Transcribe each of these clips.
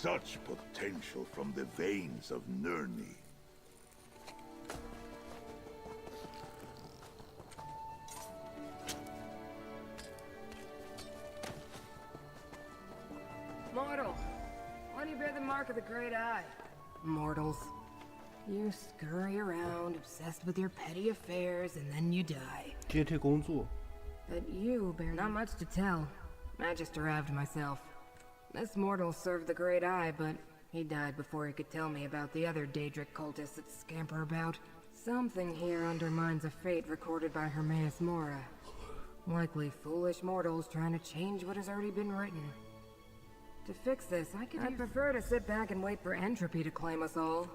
Such potential from the veins of Nirni. Mortal, why do you bear the mark of the Great Eye? Mortals. You scurry around, obsessed with your petty affairs, and then you die. 接替工作。 But you bear not much to tell. I just arrived myself. This mortal served the Great Eye, but he died before he could tell me about the other Daedric cultists that scamper about. Something here undermines a fate recorded by Hermaeus Mora. Likely foolish mortals trying to change what has already been written. To fix this, I'd prefer to sit back and wait for entropy to claim us all.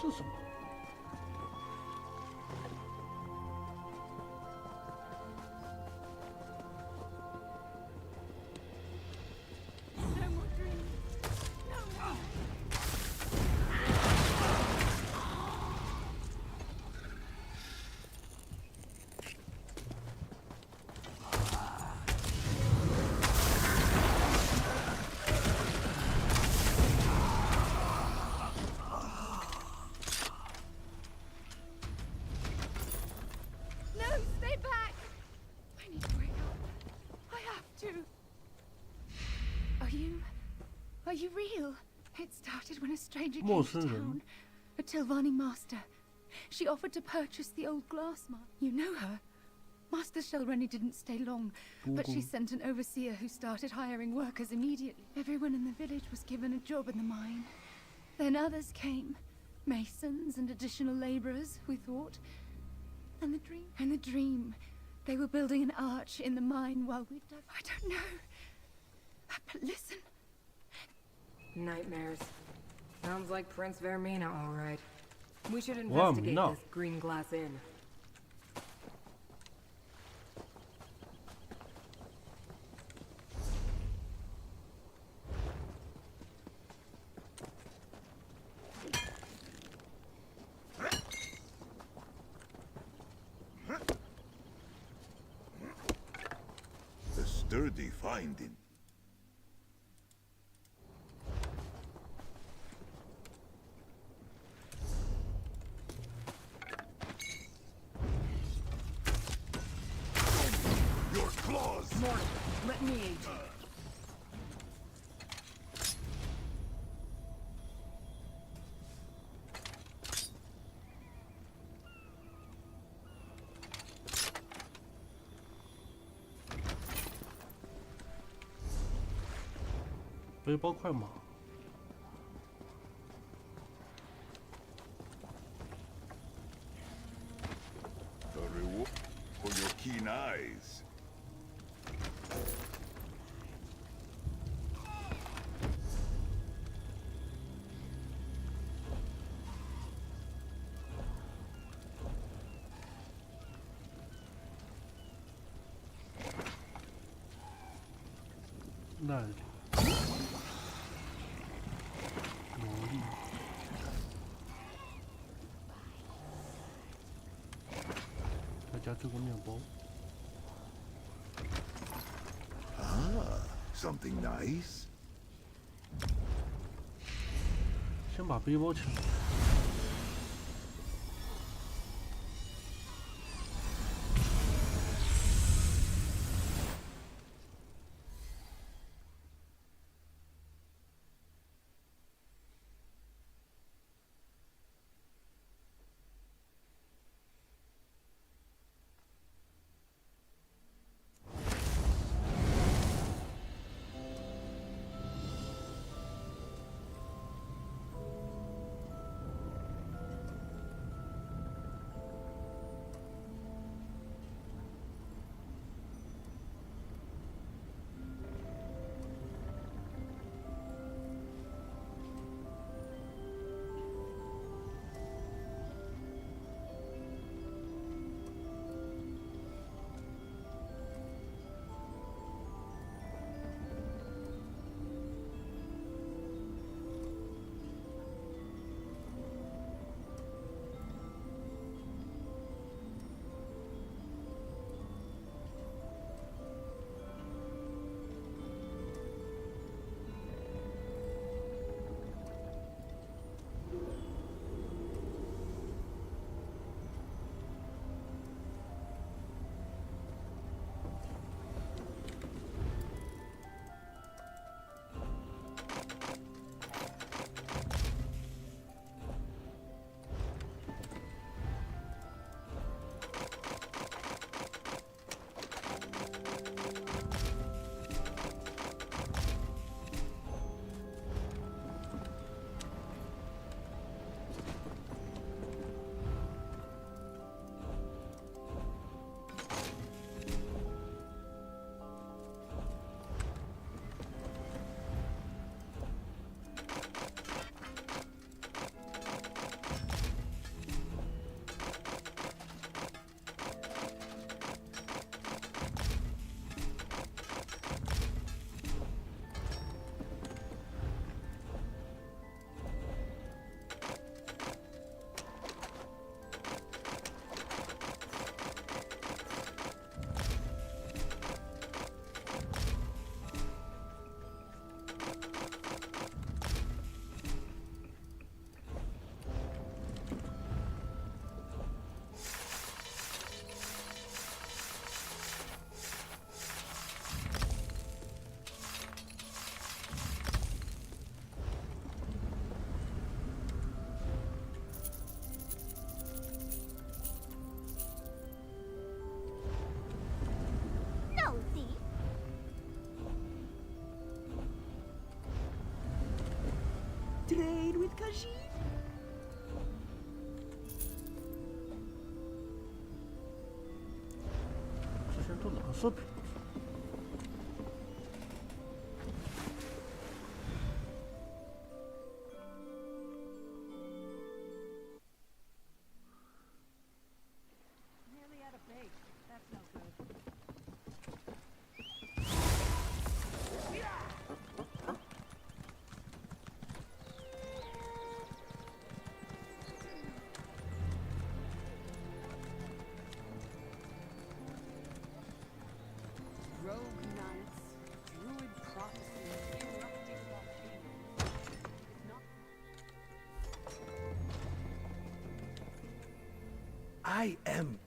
这什么？ Are you real? It started when a stranger came陌生人。 to town. A Tilvani master. She offered to purchase the old glass mine. You know her? Master Shelreni didn't stay long, but she sent an overseer who started hiring workers immediately. Everyone in the village was given a job in the mine. Then others came. Masons and additional laborers, we thought. And the dream. They were building an arch in the mine while we dug. I don't know. But listen. Nightmares. Sounds like Prince Vermina, all right. We should investigate this Green Glass Inn. A sturdy finding. Your claws! Mortal, let me aid you. "背包快马。 A reward for your keen eyes. "那里，魔力，再加这个面包。 Ah, something nice? 先把背包抢。这些都哪色品？ Rogue knights, druid prophecy, erupting volcanoes. I am.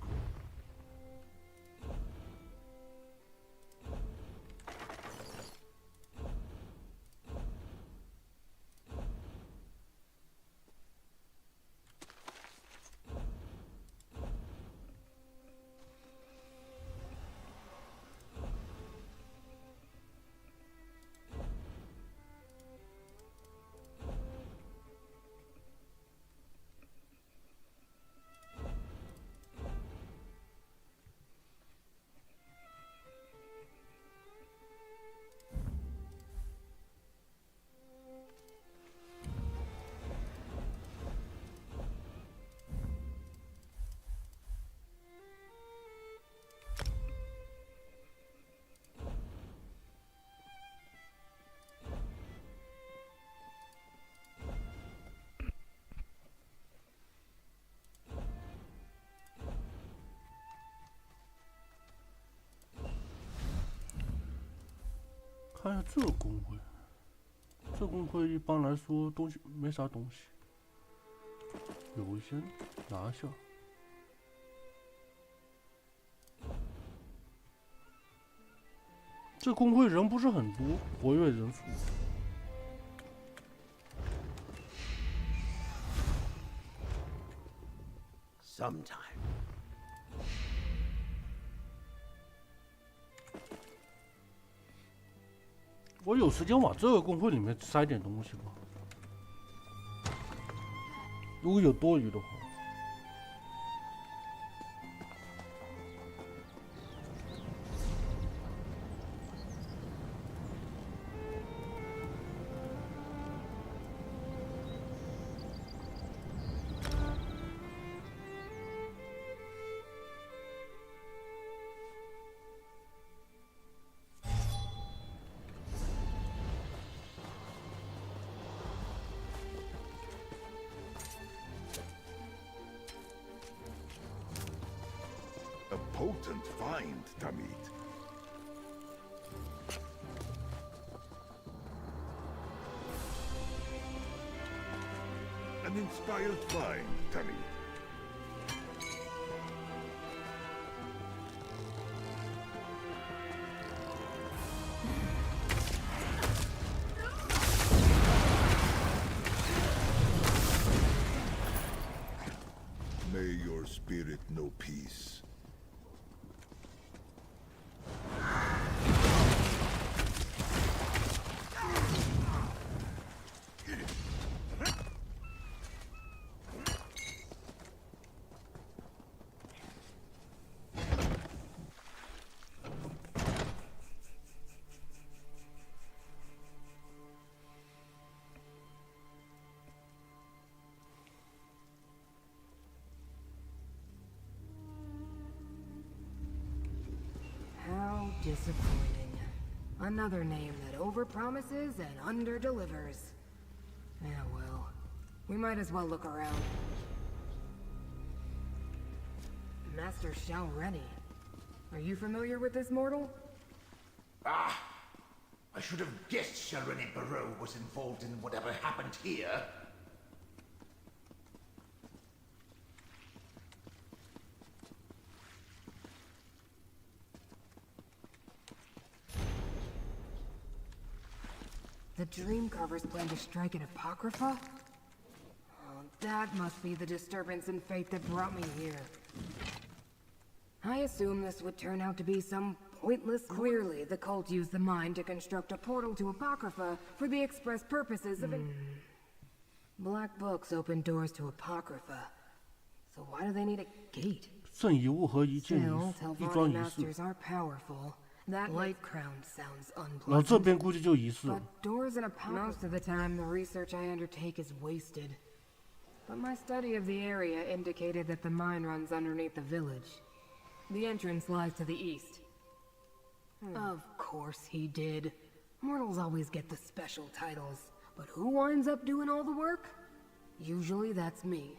看一下这个工会，这工会一般来说东西没啥东西，有一些拿下。这工会人不是很多，活跃人数。 Sometime. 我有时间往这个工会里面塞点东西吧，如果有多余的话。A potent find, Tamid. An inspired find, Tamid. May your spirit know peace. How disappointing. Another name that overpromises and underdelivers. Yeah, well, we might as well look around. Master Xiaoreni. Are you familiar with this mortal? Ah! I should have guessed Sharoni Barrow was involved in whatever happened here. The Dreamcarvers plan to strike at Apocrypha? Oh, that must be the disturbance in fate that brought me here. I assume this would turn out to be some pointless... Clearly, the cult used the mine to construct a portal to Apocrypha for the express purposes of Black books open doors to Apocrypha. So why do they need a gate? 圣遗物和一件 Still, 一桩 Telvanni 仪式， masters are powerful. That light crown sounds 然后这 unpleasant. 边估计就仪式 But doors in Apocrypha. Most of the time, the research I undertake is wasted. But my study of the area indicated that the mine runs underneath the village. The entrance lies to the east. Of course he did. Mortals always get the special titles. But who winds up doing all the work? Usually that's me.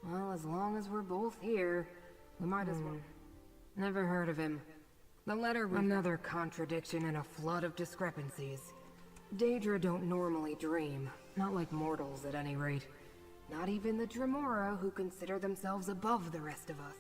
Well, as long as we're both here, we might as well. Never heard of him. The letter was another contradiction and a flood of discrepancies. Daedra don't normally dream. Not like mortals, at any rate. Not even the Dremora, who consider themselves above the rest of us.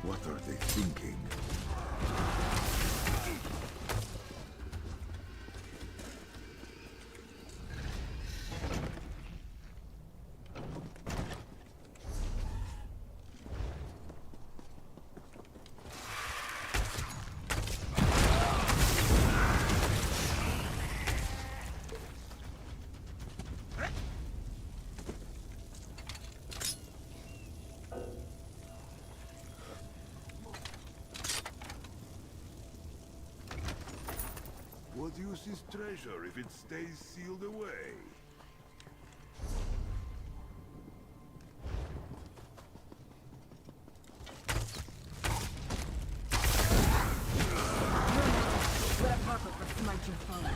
What are they thinking? What use is treasure if it stays sealed away? Let Apocrypha smite your foe.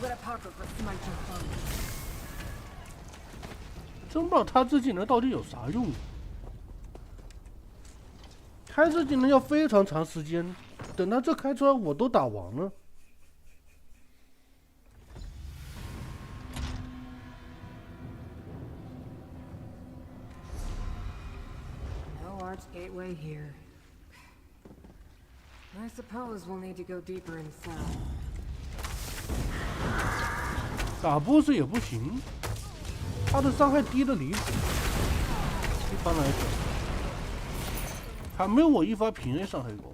Let Apocrypha smite your foe. 真不知道他这技能到底有啥用。开这技能要非常长时间，等他这开出来我都打完了。 No arch gateway here. I suppose we'll need to go deeper inside. 打 BOSS 也不行，他的伤害低的离谱。一般来讲，还没有我一发平 A 伤害高。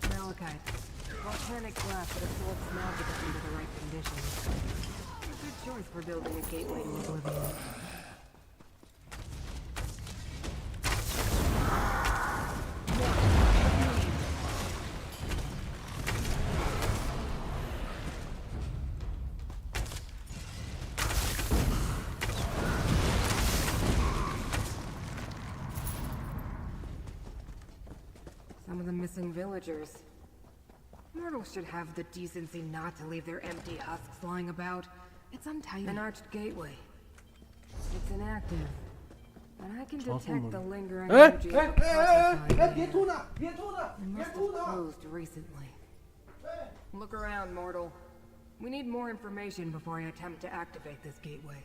Malachite. Volcanic glass that absorbs magic under the right conditions. A good choice for building a gateway to oblivion. Some of the missing villagers. Mortals should have the decency not to leave their empty husks lying about. It's untidy. An arched gateway. It's inactive. But I can detect the lingering energy of a process on it. It must have closed recently. Look around, mortal. We need more information before I attempt to activate this gateway.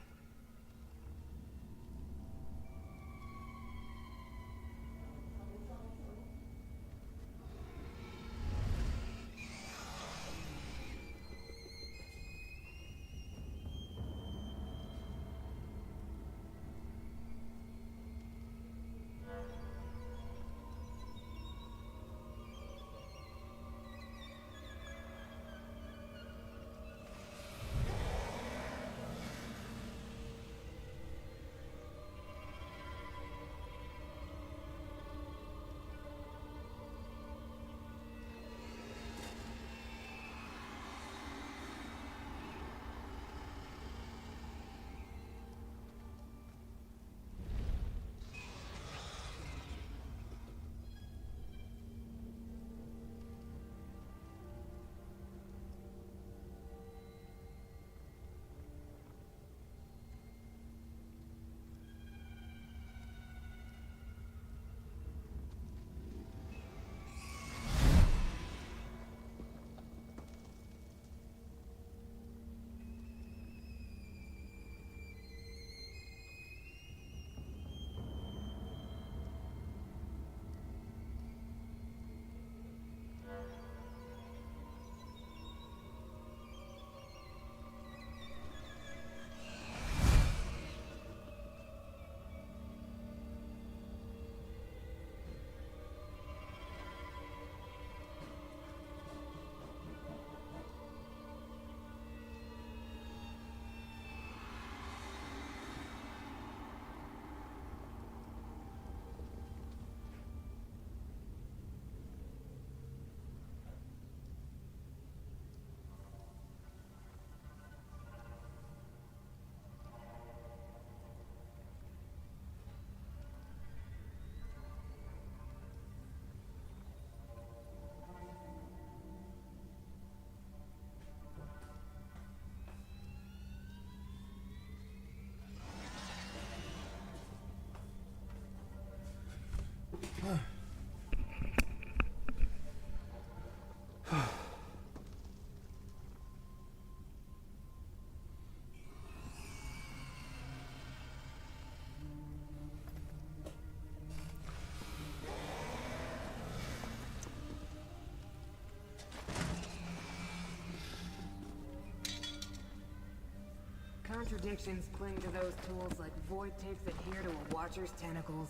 contradictions cling to those tools like void ticks adhere to a watcher's tentacles.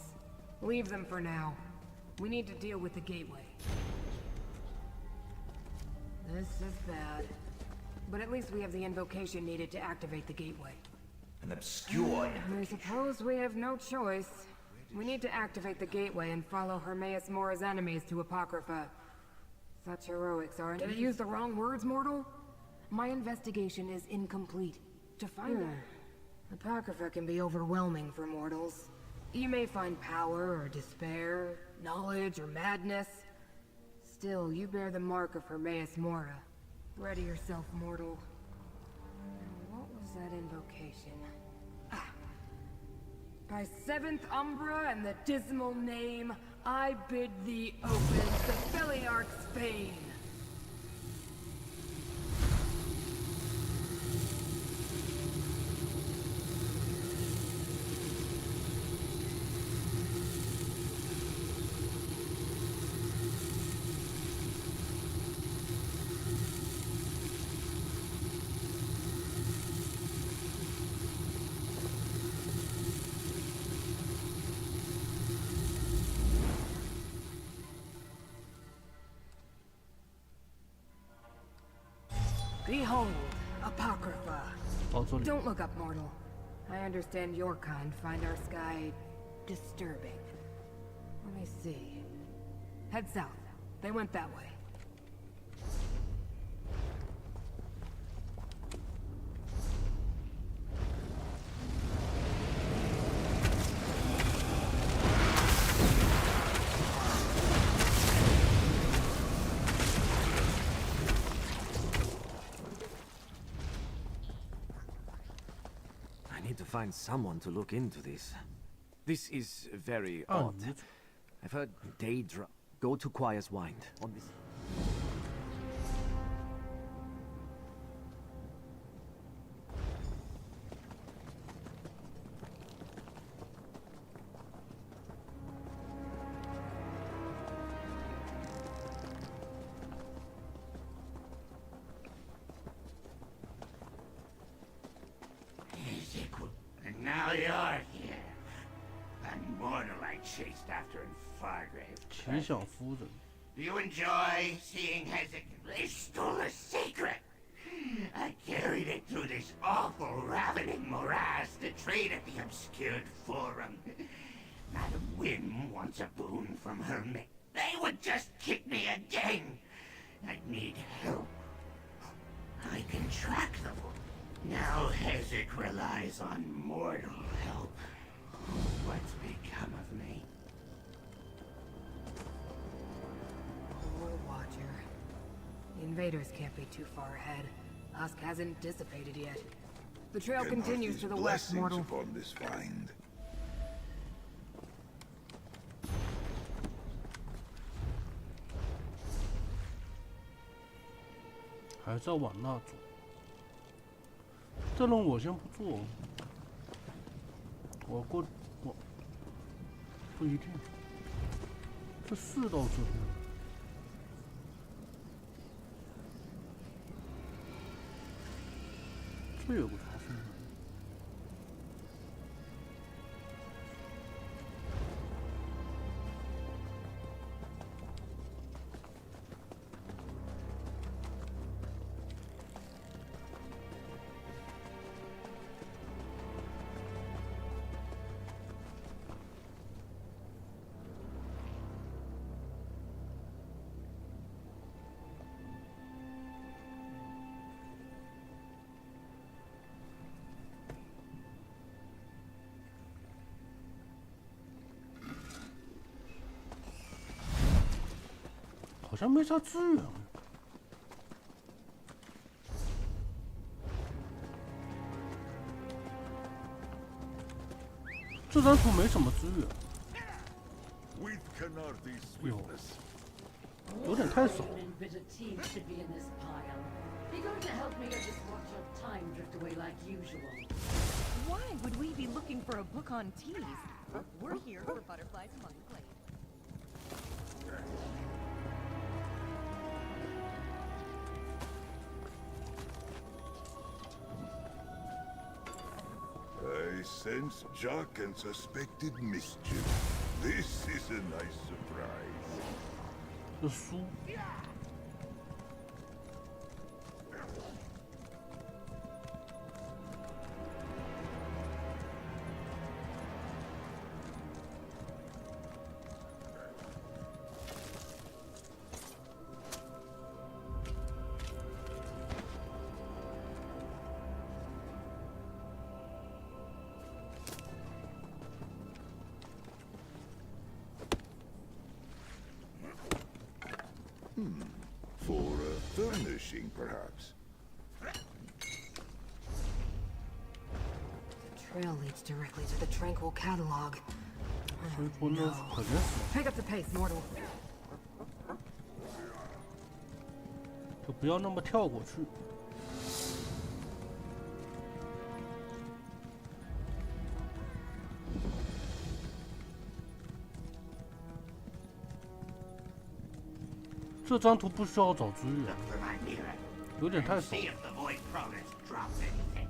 Leave them for now. We need to deal with the gateway. This is bad. But at least we have the invocation needed to activate the gateway. An obscure I suppose we have no choice. We need to activate the gateway and follow Hermaeus Mora's enemies to Apocrypha. Such heroics aren't— Did I use the wrong words, mortal? My investigation is incomplete. To find out— Apocrypha can be overwhelming for mortals. You may find power or despair, knowledge or madness. Still, you bear the mark of Hermaeus Mora. Ready yourself, mortal. Now, what was that invocation? Ah. By 7th Umbra and the dismal name, I bid thee open the Beliarch's bane. Behold, Apocrypha. 到这里， Don't look up, mortal. I understand your kind find our sky disturbing. Let me see. Head south. They went that way. I need to find someone to look into this. This is very Oh, odd. I've heard Daedra go to Quiet's Wind on this. And now you're here. That mortal I chased after in Fargrave. 奇想夫人， Do you enjoy seeing Hezekiah? They stole a secret. I carried it through this awful, ravening morass to trade at the obscured forum. Madam Wynne wants a boon from her mate. They would just kick me again. I need help. I can track them. Now Hezek relies on mortal help. What's become of me? Poor Watcher. The invaders can't be too far ahead. Husk hasn't dissipated yet. The trail Can continues Arthur's to the west, blessings mortal. upon this find. 还是要往那走。这任务我先不做，我不一定。这4到这边，这有个传送门。好像没啥资源。这张图没什么资源， With Canardi's 哟， swiftness, 有点太少。 Bitter tears should be in this pile. Be going to help me or just watch your time drift away like usual? Why would we be looking for a book on teas? We're here for butterflies among the glades. sense Jock and suspected mischief. This is a nice surprise. 这书。For furnishing, perhaps. The trail leads directly to the Tranquil catalog. 所以说呢，可能死， Pick up the pace, mortal. 就不要那么跳过去。这张图不需要找资源， Look for my mirror. 有点太 And 少 see。if the void crawlers dropped anything.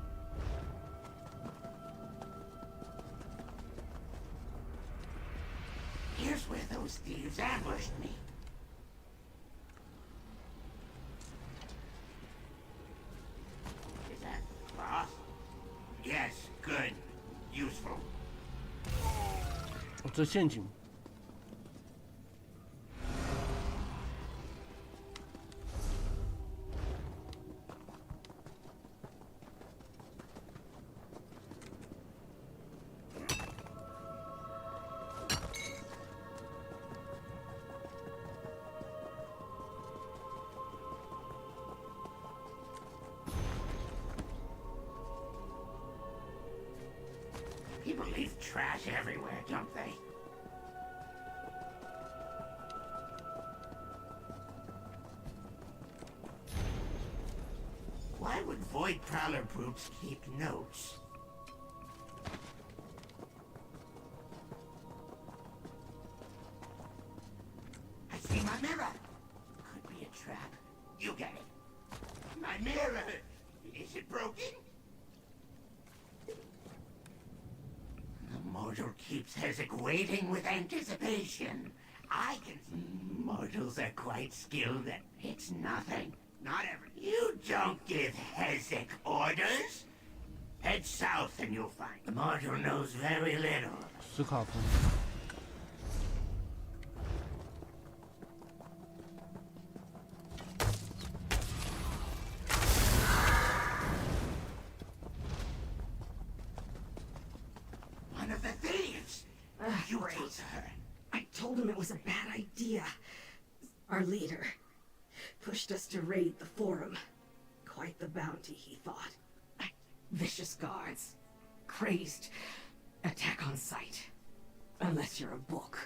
Here's where those thieves ambushed me. Is that boss? Yes, good. Useful. 哦，这陷阱。People leave trash everywhere, don't they? Why would void prowler brutes keep notes? I see my mirror. Could be a trap. You get it. My mirror! Is it broken? The mortal keeps Hezek waiting with anticipation. I can... Mortals are quite skilled at... It's nothing. Not every... You don't give Hezek orders. Head south and you'll find... The mortal knows very little. 斯卡夫。 One of the thieves! You told her. I told him it was a bad idea. Our leader pushed us to raid the forum. Quite the bounty, he thought. Vicious guards. Crazed. Attack on sight. Unless you're a book.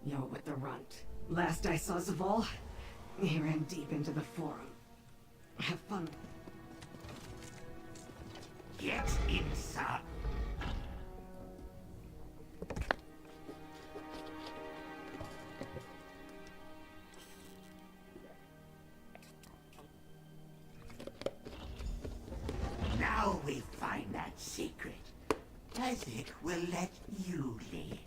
You're with the runt. Last I saw Zaval, he ran deep into the forum. Have fun. Get inside. Now we find that secret. Hezek will let you lead.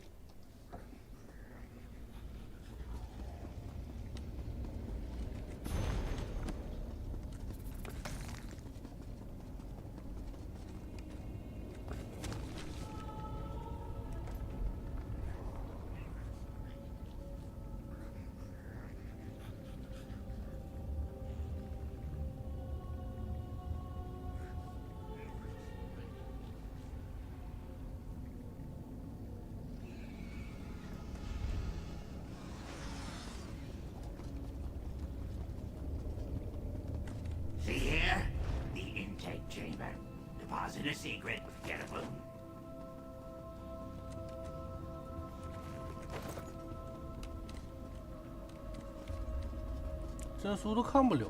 See here? The intake chamber. Deposit a secret, get a boon. 这书都看不了。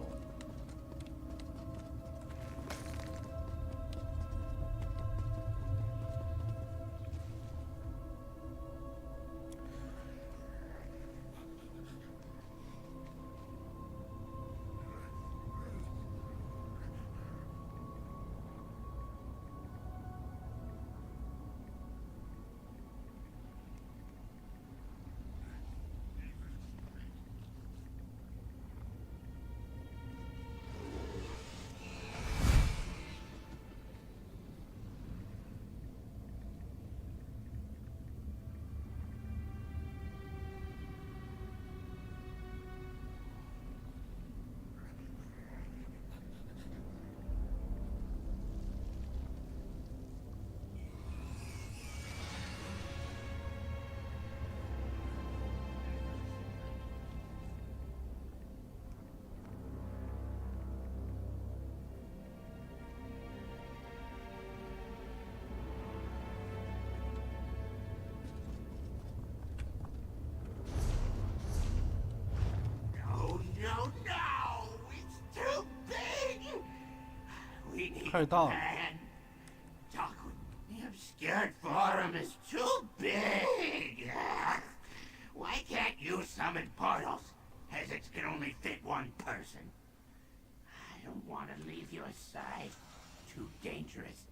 太大了。 man. Talk with the obscured forum is too big. Why can't you summon portals? As it can only fit one person. I don't want to leave your side. Too dangerous.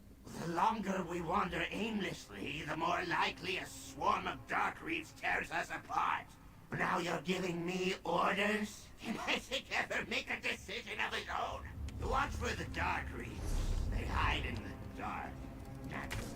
The longer we wander aimlessly, the more likely a swarm of dark reeds tears us apart. But now you're giving me orders? Can Isaac ever make a decision of his own? Watch for the dark reeds. They hide in the dark, naturally.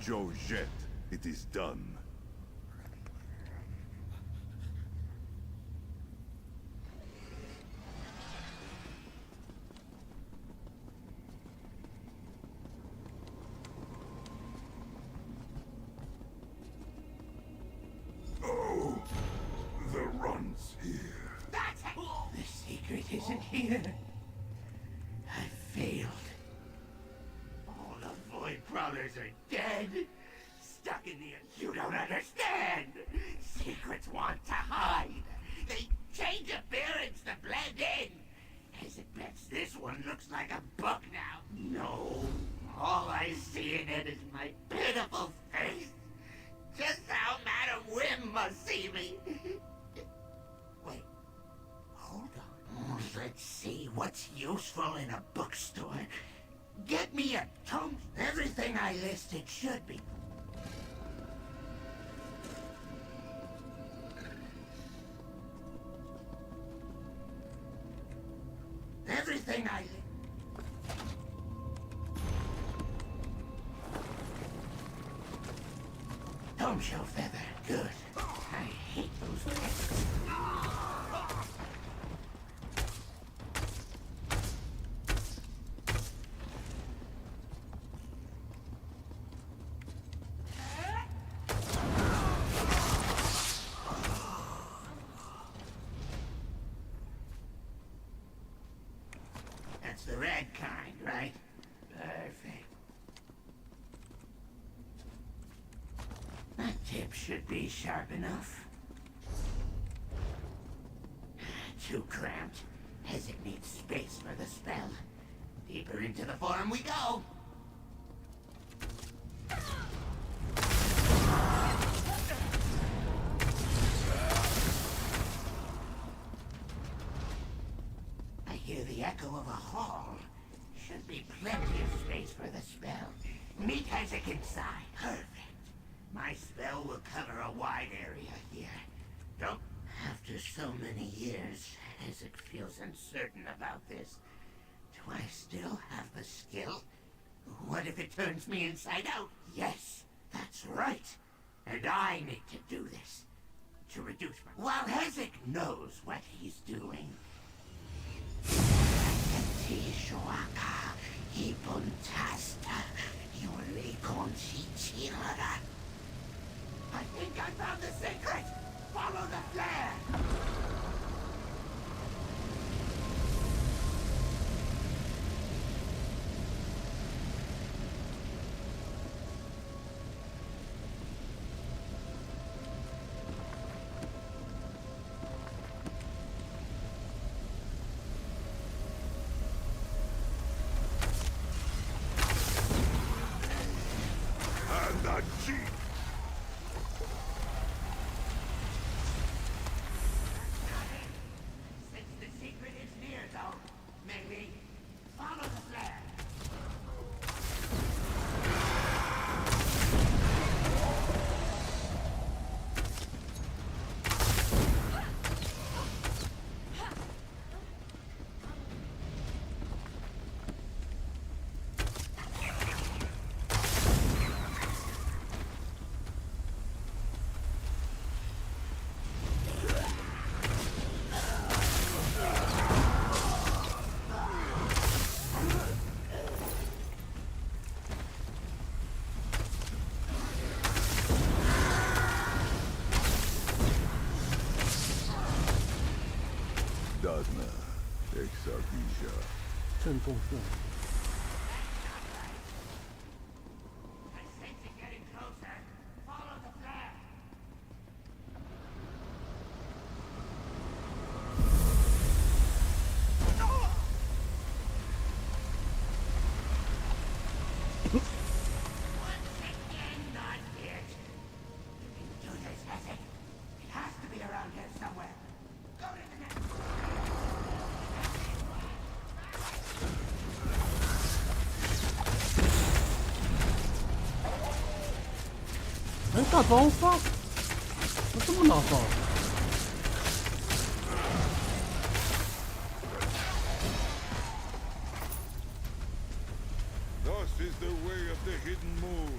Georgette, it is done. Oh, the run's here. That's it! The secret isn't here. I failed. All the void crawlers are dead. Stuck in the... You don't understand. Secrets want to hide. They change appearance to blend in. As it bets this one looks like a book now. No. All I see in it is my pitiful face. Just how Madam Wim must see me. Wait. Hold on. Let's see what's useful in a bookstore. Get me a tome. Everything I listed should be. Everything I... Tome shell feather. Good. I hate those pests. That's the red kind, right? Perfect. That tip should be sharp enough. Too cramped. As it needs space for the spell. Deeper into the forum we go. I hear the echo of a hall. Should be plenty of space for the spell. Meet Isaac inside. Perfect. My spell will cover a wide area here. Don't... After so many years, Isaac feels uncertain about this. Do I still have the skill? What if it turns me inside out? Yes, that's right. And I need to do this. To reduce my... While Isaac knows what he's doing... I think I found the secret! Follow the flare! and that cheat! Since the secret is near, though, maybe follow the flare. Dogma, Exarvisha. 震动瞬。 I sense it getting closer. Follow the flare. Once again, not yet. You can do this, Hezek. It has to be around here somewhere. Go to the next. 哎，大招放，怎么这么难放？ Thus is the way of the hidden moon.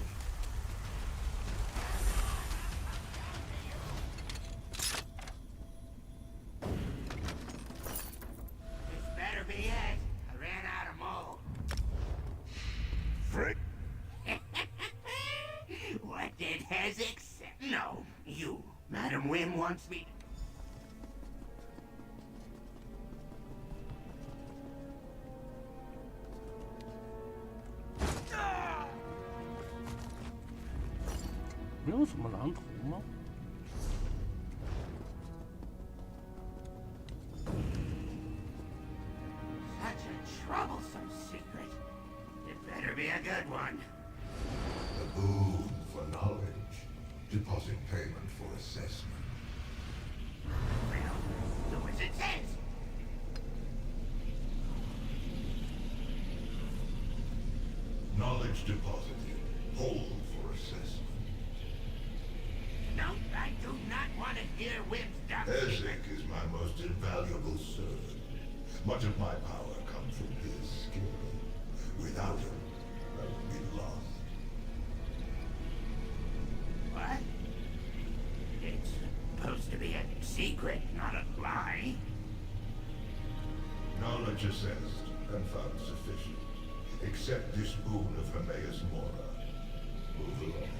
This better be it. I ran out of mo. Frick! What did Hezek say? No, you. Madam Wim wants me. 没有什么蓝图吗？ Such a troublesome secret. It better be a good one. A boon for knowledge. Deposit payment for assessment. Well, do as it says. Knowledge deposited. Hold for assessment. No, I do not want to hear Wim's dumb secret. Ezek is my most invaluable servant. Much of my power comes from his skill. Without him, I would be lost. What? It's supposed to be a secret, not a lie. Knowledge assessed and found sufficient. Accept this boon of Hermaeus Mora. Move along.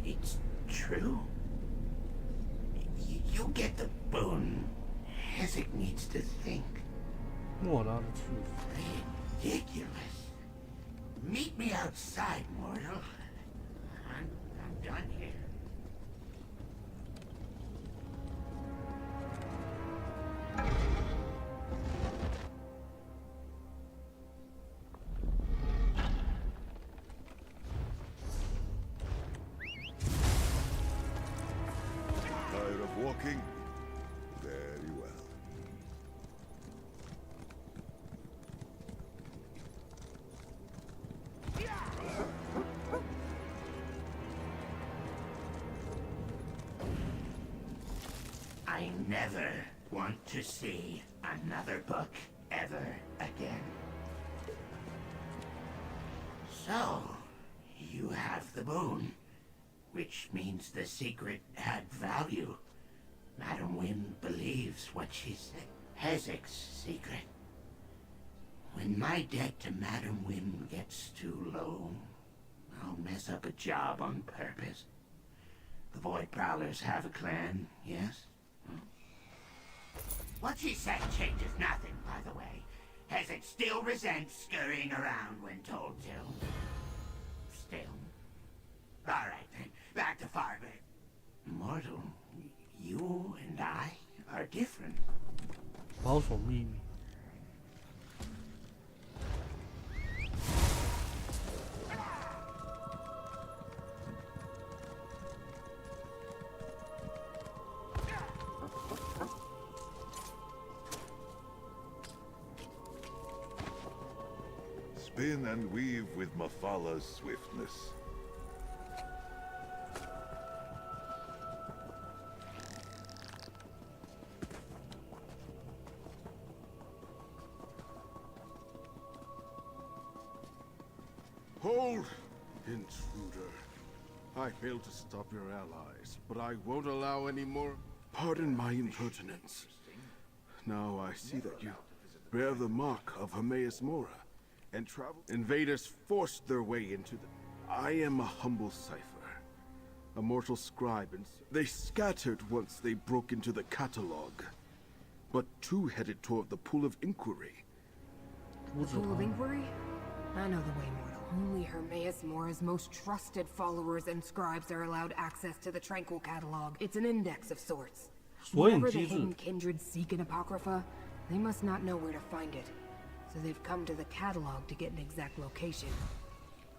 It's true. You get the boon. Hezek needs to think. 莫拉的去死！ Ridiculous. Meet me outside, mortal. I'm done here. Tired of walking? Very well. I never want to see another book ever again. So, you have the boon, which means the secret had value. Madam Wim believes what she said. Hezek's secret. When my debt to Madam Wim gets too low, I'll mess up a job on purpose. The Void Prowlers have a clan, yes? What she said changes nothing, by the way. Hezek still resents scurrying around when told to. Still. Alright then, back to Fargate. Mortal, you and I are different. 保守秘密。spin and weave with Mafala's swiftness. Hold, intruder. I failed to stop your allies, but I won't allow any more. Pardon my impertinence. Now I see that you bear the mark of Hermaeus Mora, and travel. Invaders forced their way into the... I am a humble cipher, a mortal scribe, and they scattered once they broke into the catalogue. But two headed toward the Pool of Inquiry. The Pool of Inquiry? I know the way, mortal. Only Hermaeus Mora's most trusted followers and scribes are allowed access to the Tranquil Catalog. It's an index of sorts. Whatever the hidden kindred seek in Apocrypha, they must not know where to find it. So they've come to the catalog to get an exact location.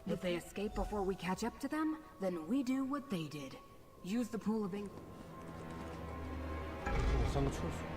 If they escape before we catch up to them, then we do what they did. Use the Pool of Inquiry. 上个厕所。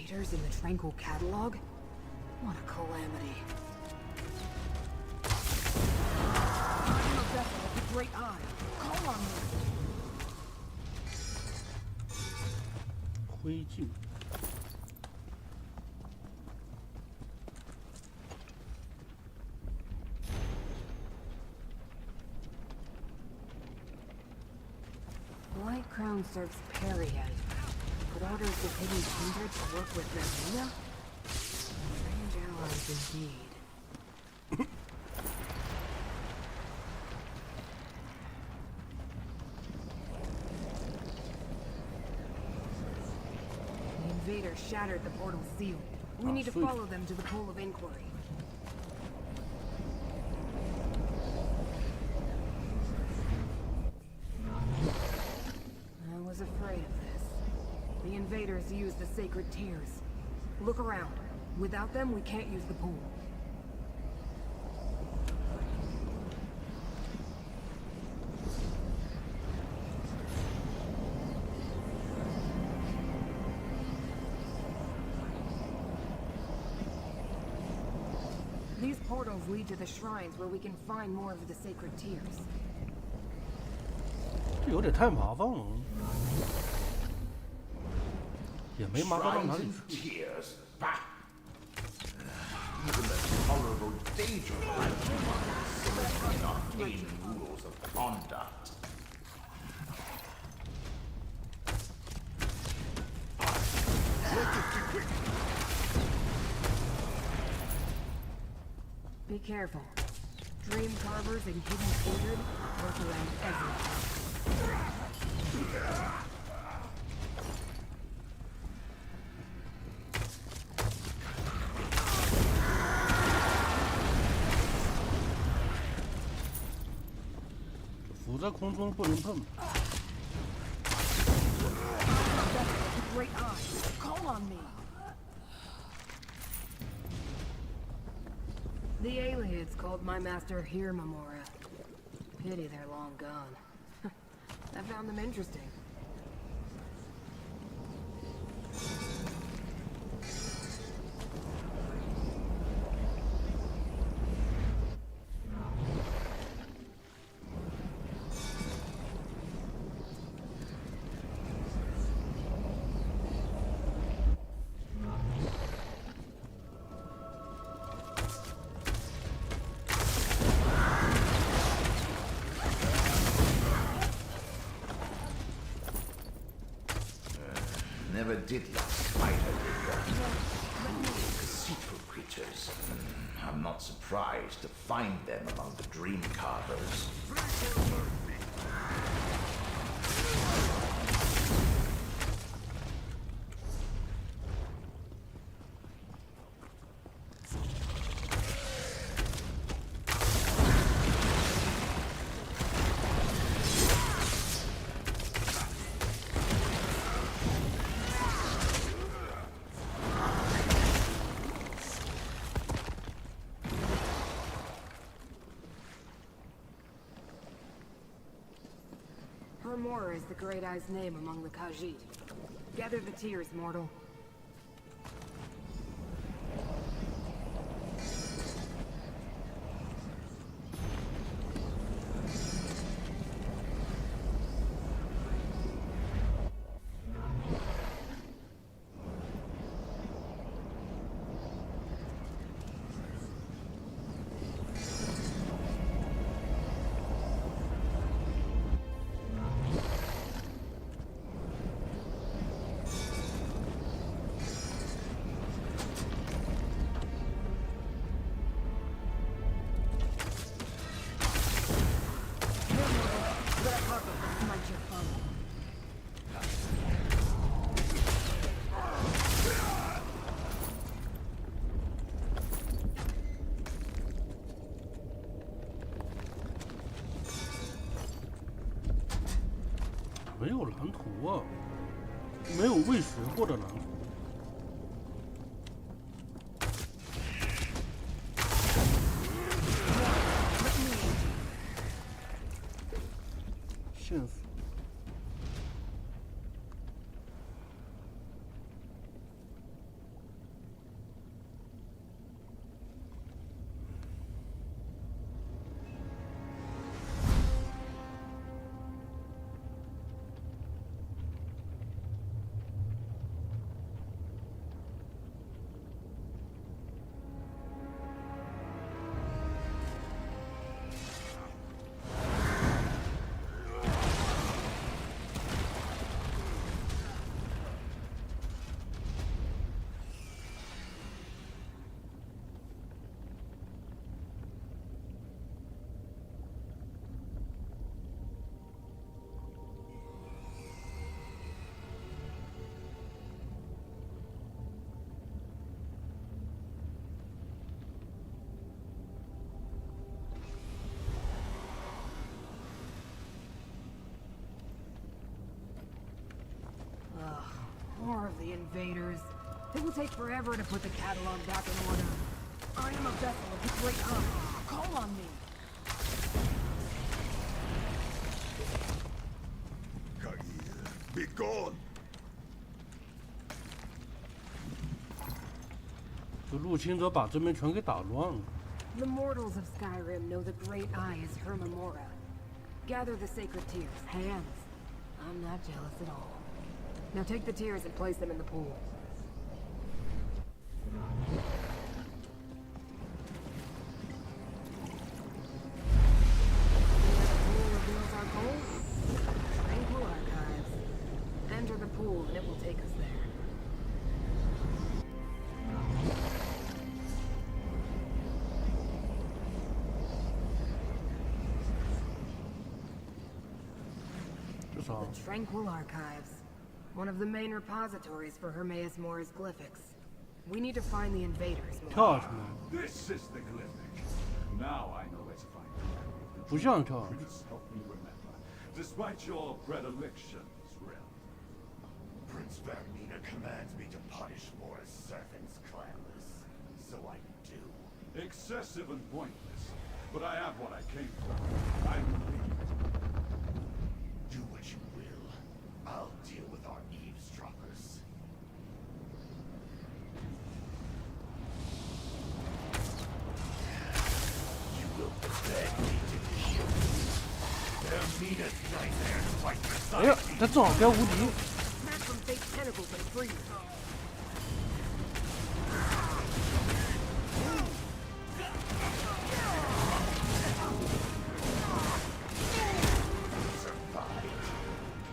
Invaders in the Tranquil catalog? What a calamity. I'm a vessel of the Great Eye. Call on me. 灰烬。White Crown serves Periad. Could orders the hidden kindred to work with Vermina? Strange allies indeed. The invaders shattered the portal seal. We need to follow them to the Pole of Inquiry. I was afraid of this. The invaders use the sacred tears. Look around. Without them, we can't use the pool. These portals lead to the shrines where we can find more of the sacred tears. 这有点太麻烦了，也没麻烦到哪里 Shrines 去。 and tears. Bah! Even the tolerable danger of arcane rules of conduct. Be careful. Dream carvers and hidden kindred work around everything. That's 浮在空中不能碰。 Great eye. Call on me. The aliens called my master here, Mamora. Pity they're long gone. I found them interesting. Never did like spider deceitful creatures. I'm not surprised to find them among the dream carvers. Hermora is the Great Eye's name among the Khajiit. Gather the tears, mortal. Might your follow. 没有蓝图啊，没有未学过的蓝图。线索。more of the invaders. It will take forever to put the catalog back in order. I am a vessel of the Great Khan. Call on me. Kair, be gone! 这入侵者把这边全给打乱了。 The mortals of Skyrim know the Great Eye is her Memora. Gather the sacred tears. Hands. I'm not jealous at all. Now take the tears and place them in the pool. The pool reveals our goal. Tranquil Archives. Enter the pool and it will take us there. 这啥？ The Tranquil Archives. One of the main repositories for Hermaeus Mora's glyphics. We need to find the invaders. 跳下去吗？ This is the glyphic. Now I know where to find it. 不像跳下去。 Please help me remember. Despite your predilections, realm. Prince Vermina commands me to punish Mora's servants, clanless. So I do. Excessive and pointless. But I have what I came for. I will leave. Do what you will. I'll deal with our eavesdroppers. You will beg me to kill you. Vermina's right there, right 哎呀 beside me. 他正好该无敌。 Smash from fake tentacles and free you.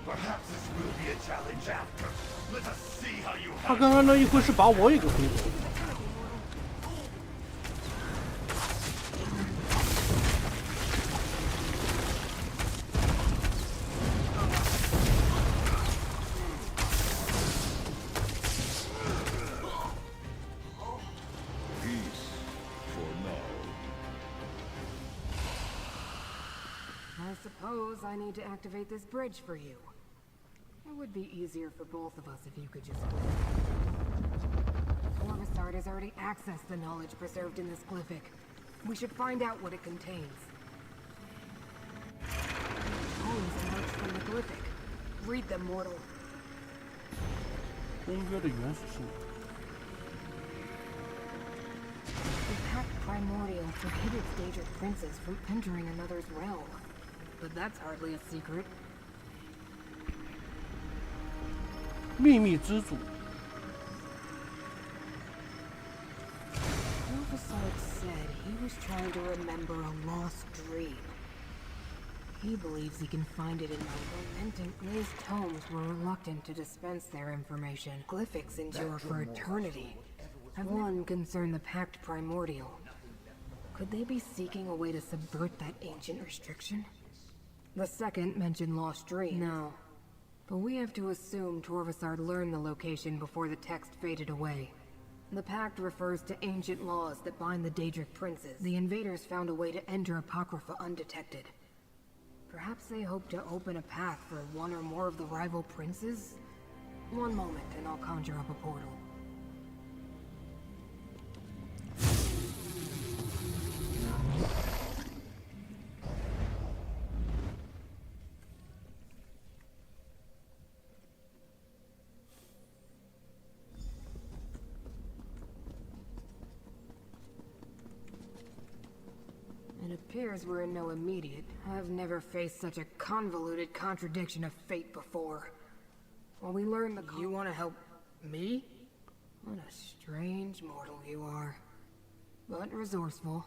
Perhaps this will be a challenge after. Let us see how you 他 handle 刚刚那一挥是把我也给挥走了。 peace for now. I suppose I need to activate this bridge for you. It would be easier for both of us if you could just... Corvusard has already accessed the knowledge preserved in this glyphic. We should find out what it contains. Poems emerged from the glyphic. Read them, mortal. 公约的原始性。 The Pact Primordial prohibits Daedric princes from entering another's realm. But that's hardly a secret. 秘密之主。 Corvusard said he was trying to remember a lost dream. He believes he can find it in my lamenting. These tomes were reluctant to dispense their information. Glyphics endure for eternity. One concerned the Pact Primordial. Could they be seeking a way to subvert that ancient restriction? The second mentioned lost dreams. No. But we have to assume Torvusard learned the location before the text faded away. The Pact refers to ancient laws that bind the Daedric princes. The invaders found a way to enter Apocrypha undetected. Perhaps they hope to open a path for one or more of the rival princes? One moment and I'll conjure up a portal. It appears we're in no immediate. I've never faced such a convoluted contradiction of fate before. While we learn the... You want to help me? What a strange mortal you are. But resourceful.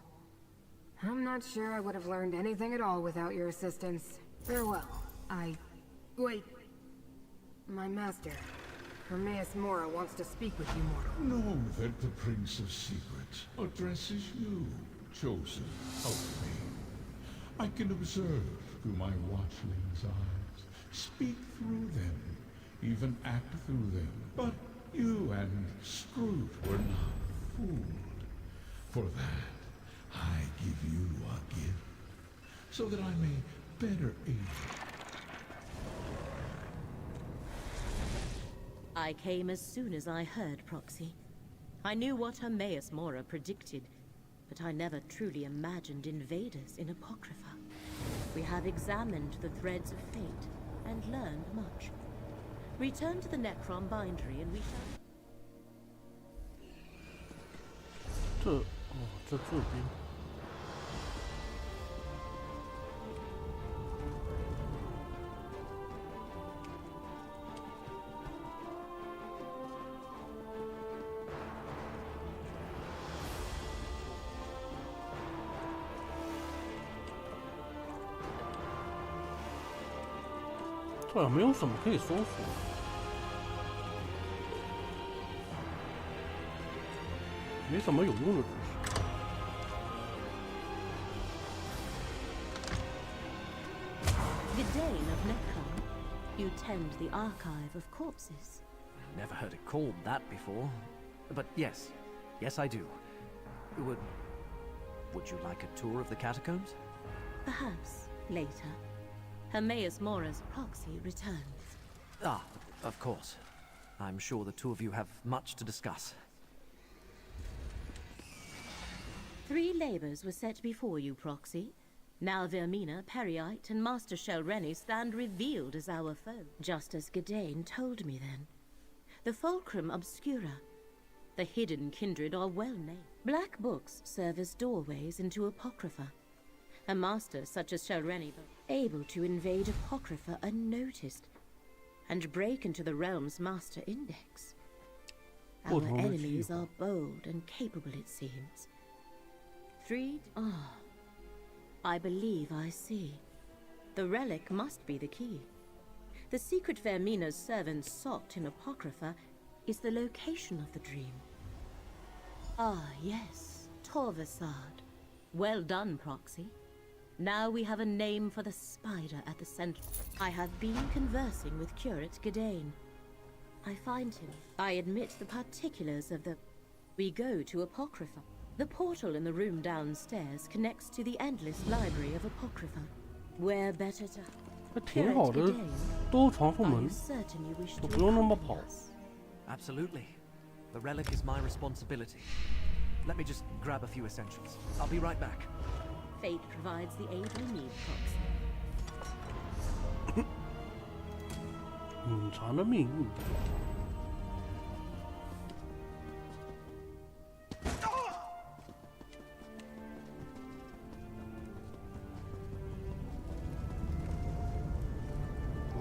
I'm not sure I would have learned anything at all without your assistance. Farewell. Wait. My master, Hermaeus Mora, wants to speak with you, mortal. Know that the Prince of Secrets addresses you, chosen of me. I can observe through my watchling's eyes, speak through them, even act through them. But you and Scrooge were not fooled. For that, I give you a gift, so that I may better aid you. I came as soon as I heard Proxy. I knew what Hermaeus Mora predicted, but I never truly imagined invaders in Apocrypha. We have examined the threads of fate and learned much. Return to the Necron bindery and we shall... 这边。这好像没有什么可以搜索。没什么有用的知识。Vidane of Necron, you tend the archive of corpses. Never heard it called that before. But yes, I do. Would you like a tour of the catacombs? Perhaps later. Hermaeus Mora's Proxy returns. Ah, of course. I'm sure the two of you have much to discuss. 3 labors were set before you, Proxy. Now Vermina, Periite, and Master Shelreni stand revealed as our foe, just as Gadain told me then. The Fulcrum Obscura, the hidden kindred, are well named. Black books serve as doorways into Apocrypha. A master such as Shelreni, able to invade Apocrypha unnoticed, and break into the realm's master index. Our enemies are bold and capable, it seems. 3... I believe I see. The relic must be the key. The secret Vermina's servants sought in Apocrypha is the location of the dream. Ah, yes, Torvasad. Well done, Proxy. Now we have a name for the spider at the center. I have been conversing with Curate Gadain. I find him. I admit the particulars of the... We go to Apocrypha. The portal in the room downstairs connects to the endless library of Apocrypha. Where better to... 还挺好的，都有传送门，都不用那么跑。Absolutely. The relic is my responsibility. Let me just grab a few essentials. I'll be right back. Fate provides the aid we need, Proxy. 隐藏的命运。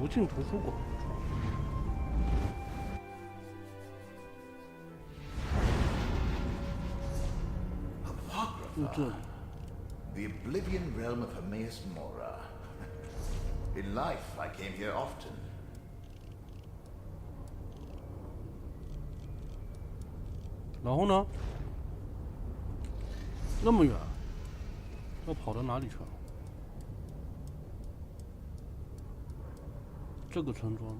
无尽图书馆。就这里。 The Oblivion realm of Hermaeus Mora. In life, I came here often. 然后呢？那么远，要跑到哪里去了？这个村庄。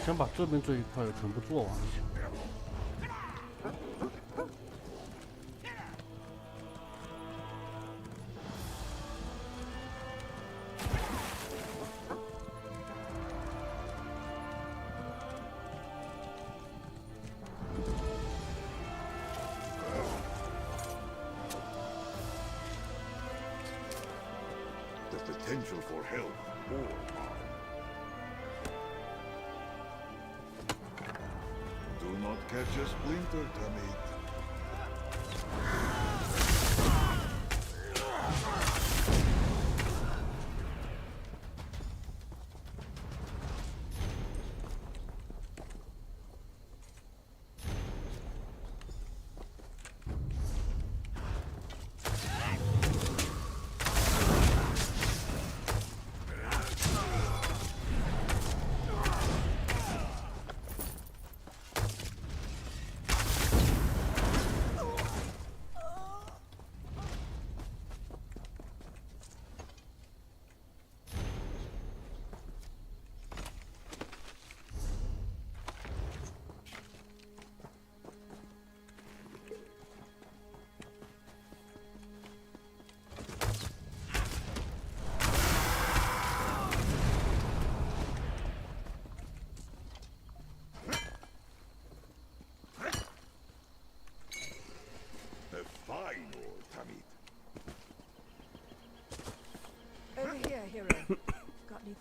先把这边这一块全部做完。The potential for help or harm. Do not catch a splinter, Tamid.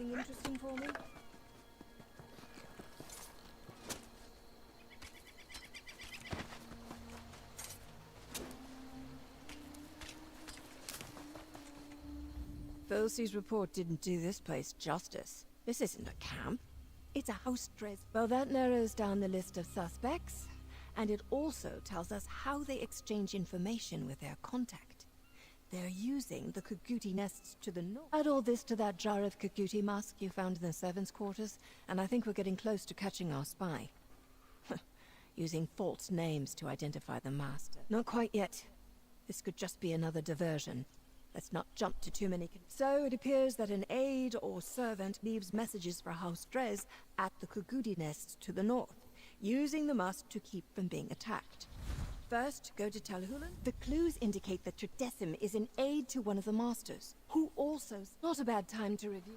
Anything interesting for me? Felsi's report didn't do this place justice. This isn't a camp. It's a house dress. Well, that narrows down the list of suspects. And it also tells us how they exchange information with their contact. They're using the Kaguti nests to the north. Add all this to that jar of Kaguti musk you found in the servants' quarters, and I think we're getting close to catching our spy. Using false names to identify the master. Not quite yet. This could just be another diversion. Let's not jump to too many. So it appears that an aide or servant leaves messages for House Drez at the Kaguti nests to the north, using the musk to keep from being attacked. First, go to Talhulan. The clues indicate that Tridecim is an aide to one of the masters, who also... Not a bad time to review.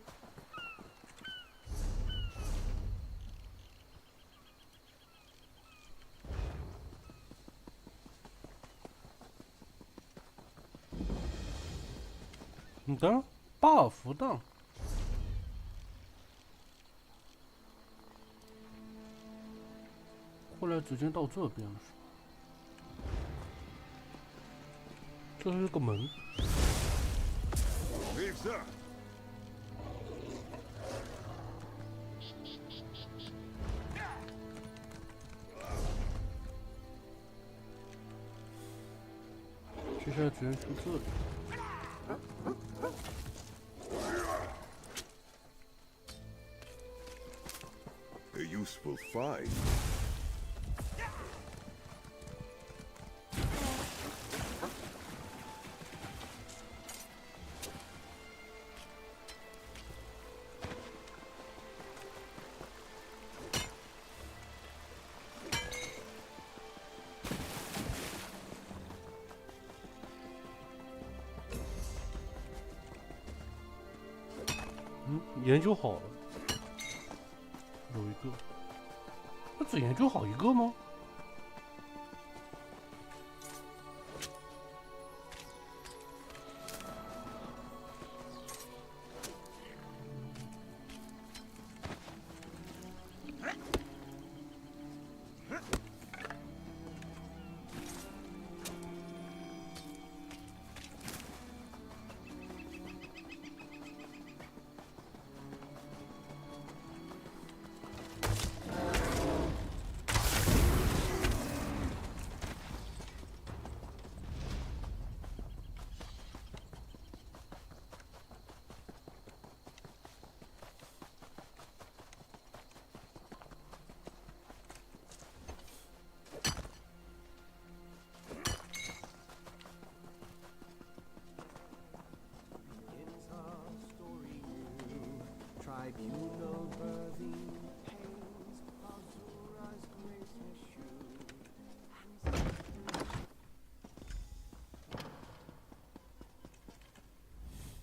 的巴尔福当，后来直接到这边了，是吧？这是个门。接下来直接去这里。A useful find.研究好了，有一个，那只研究好一个吗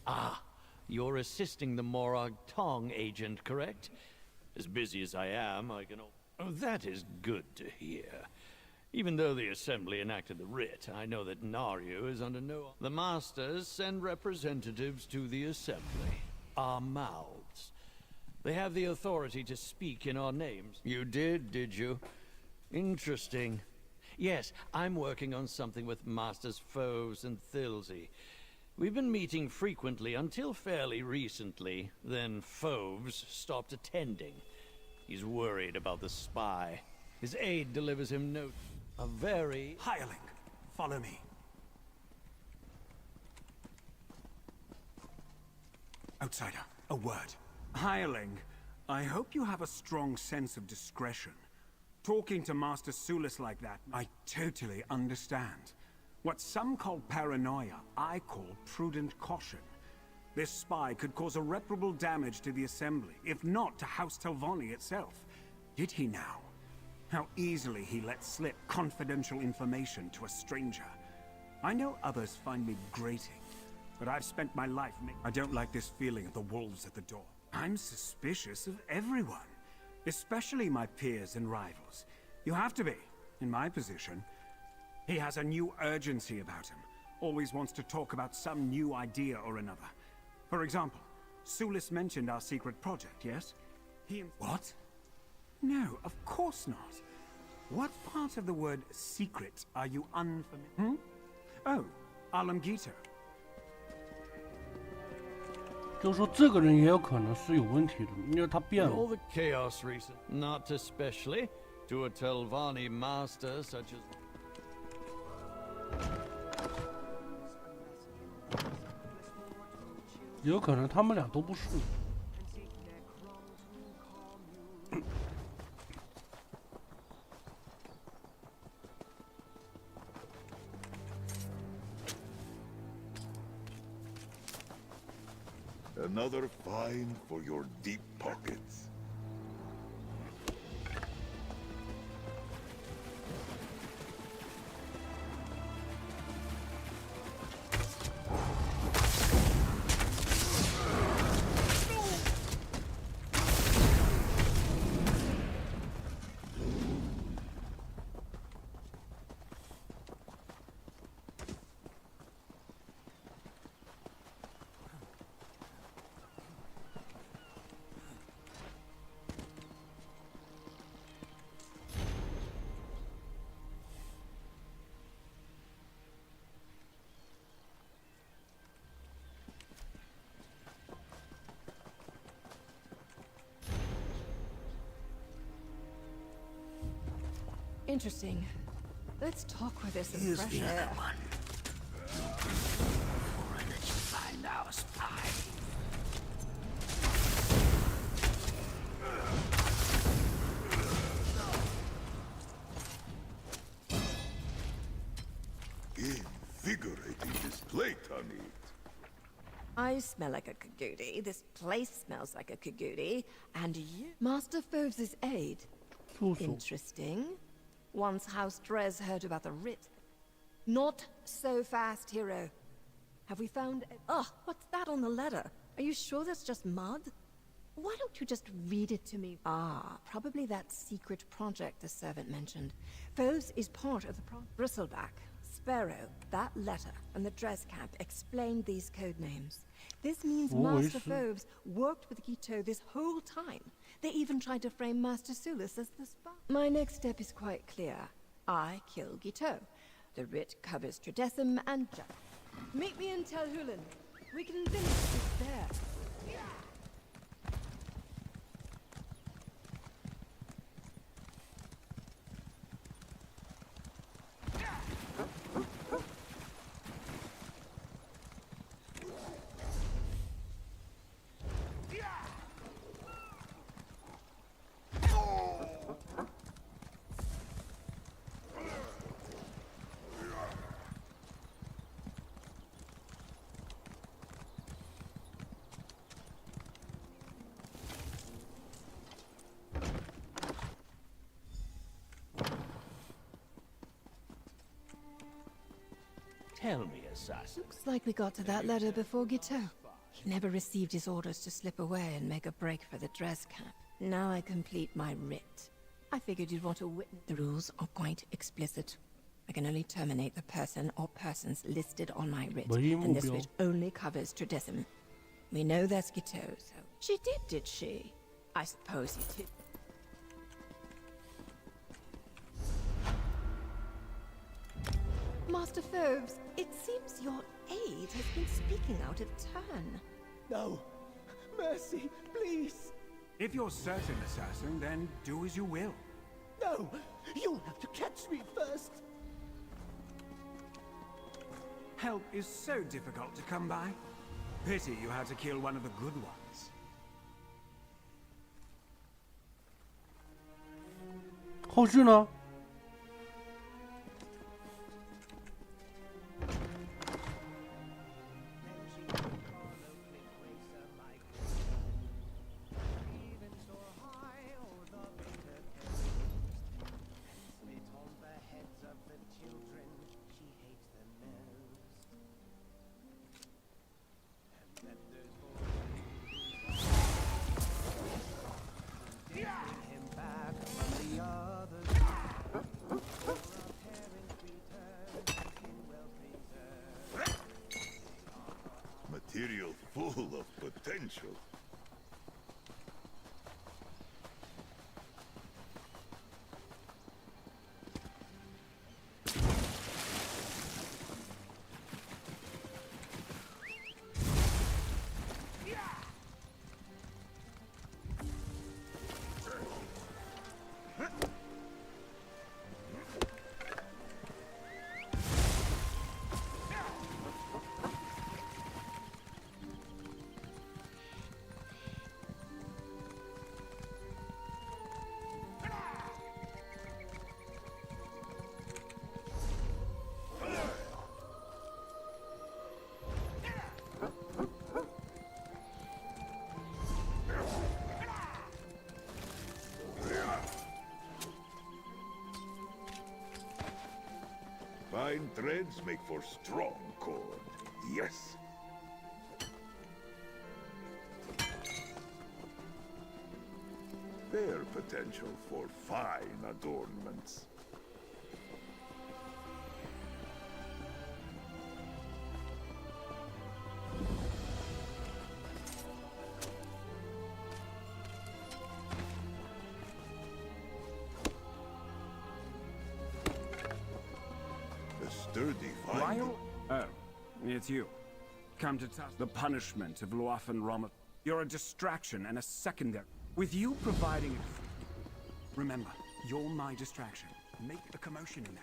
？Ah, you're assisting the Morag Tong agent, correct? As busy as I am, I can... Oh, that is good to hear. Even though the Assembly enacted the writ, I know that Naryu is under no... The Masters send representatives to the Assembly. Our mouths. They have the authority to speak in our names. You did you? Interesting. Yes, I'm working on something with Masters Foves and Thilsey. We've been meeting frequently until fairly recently. Then Foves stopped attending. He's worried about the spy. His aide delivers him note. A very... Hireling, follow me. Outsider, a word. Hireling, I hope you have a strong sense of discretion. Talking to Master Sulis like that, I totally understand. What some call paranoia, I call prudent caution. This spy could cause irreparable damage to the Assembly, if not to House Telvanni itself. Did he now? How easily he lets slip confidential information to a stranger. I know others find me grating, but I've spent my life I don't like this feeling of the wolves at the door. I'm suspicious of everyone, especially my peers and rivals. You have to be, in my position. He has a new urgency about him. Always wants to talk about some new idea or another. For example, Sulis mentioned our secret project, yes? What? No, of course not. What part of the word secret are you unfamiliar? Oh, Alamgito. 就是说这个人也有可能是有问题的，因为他变了。 All the chaos recent, not especially to a Telvanni master such as. 有可能他们俩都不是。Another find for your deep pockets. Interesting. Let's talk with this in Here's fresh the other air. one. Before I let you find our spy. Invigorating display, Tommy. I smell like a Kagudi, this place smells like a Kagudi, and you... Master Foves' aid. Interesting. Once House Drez heard about the writ. Not so fast, hero. Have we found... Oh, what's that on the letter? Are you sure that's just mud? Why don't you just read it to me? Ah, probably that secret project the servant mentioned. Foves is part of the Bristleback, Sparrow, that letter, and the Drez camp explained these code names. This means Master Foves worked with Gito this whole time. They even tried to frame Master Sulis as the spy. My next step is quite clear. I kill Gito. The writ covers Tridecim and Jack. Meet me in Tel Hulin. We can finish this there. Tell me, assassin. Looks like we got to that letter before Gito. He never received his orders to slip away and make a break for the Drez camp. Now I complete my writ. I figured you'd want to witness. The rules are quite explicit. I can only terminate the person or persons listed on my writ, and this writ only covers Tridecim. We know that's Gito, so... She did she? I suppose he did. Master Foves, it seems your aide has been speaking out of turn. No. Mercy, please. If you're certain, assassin, then do as you will. No! You'll have to catch me first! Help is so difficult to come by. Pity you had to kill one of the good ones. 后续呢？ Him back from the others. potential. Fine threads make for strong cord. Yes. Fair potential for fine adornments. Sturdy find. Lyle? Oh, it's you. Come to test the punishment of Luafan Rama. You're a distraction and a secondary. With you providing... Remember, you're my distraction. Make a commotion in there.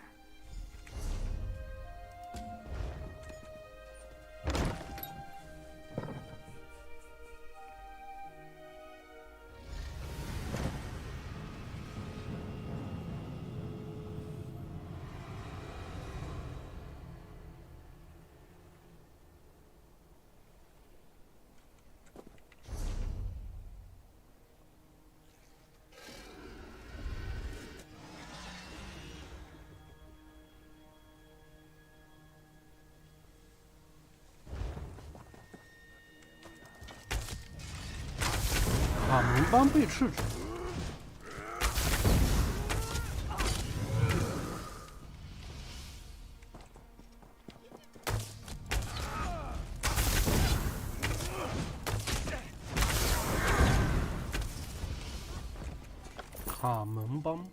卡门邦被斥止。卡门邦。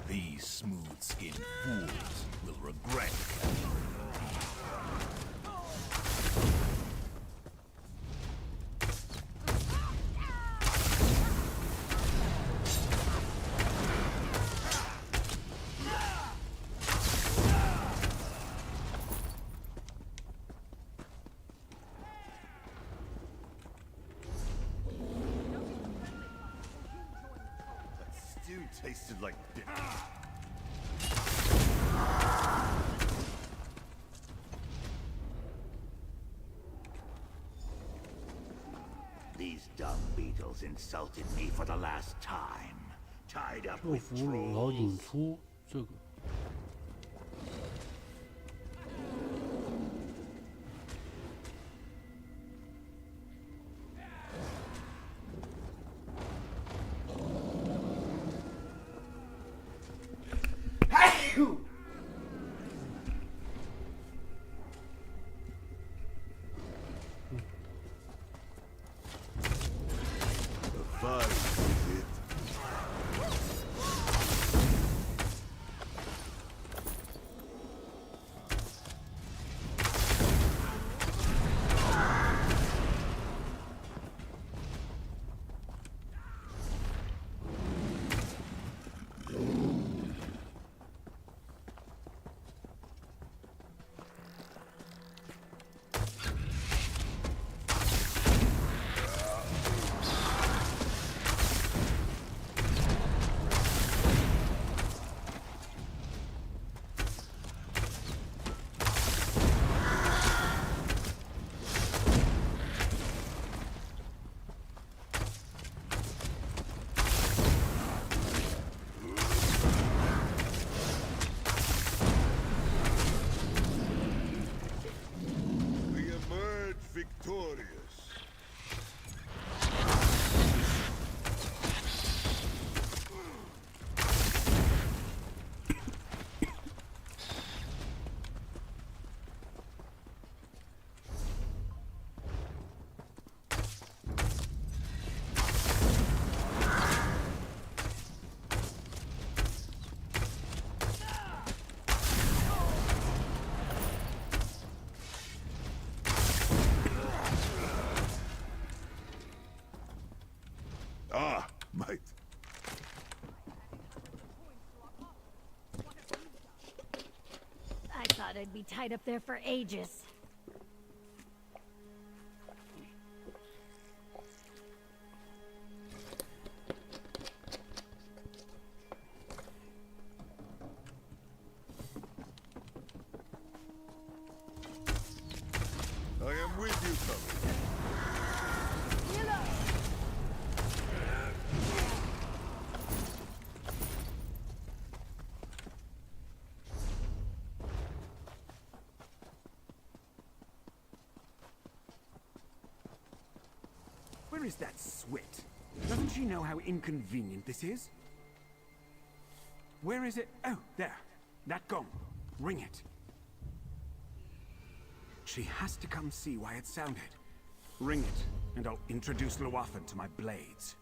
These smooth-skinned fools will regret. That stew tasted like dick. These dumb beetles insulted me for the last time. Tied up 这 with 俘虏然后 trolls. 引出这个。 The fight is it. victorious. Ah, mate. I thought I'd be tied up there for ages. I am with you, Tommy. Where is that Swit? Doesn't she know how inconvenient this is? Where is it? Oh, there. That gong. Ring it. She has to come see why it sounded. Ring it, and I'll introduce Luathan to my blades.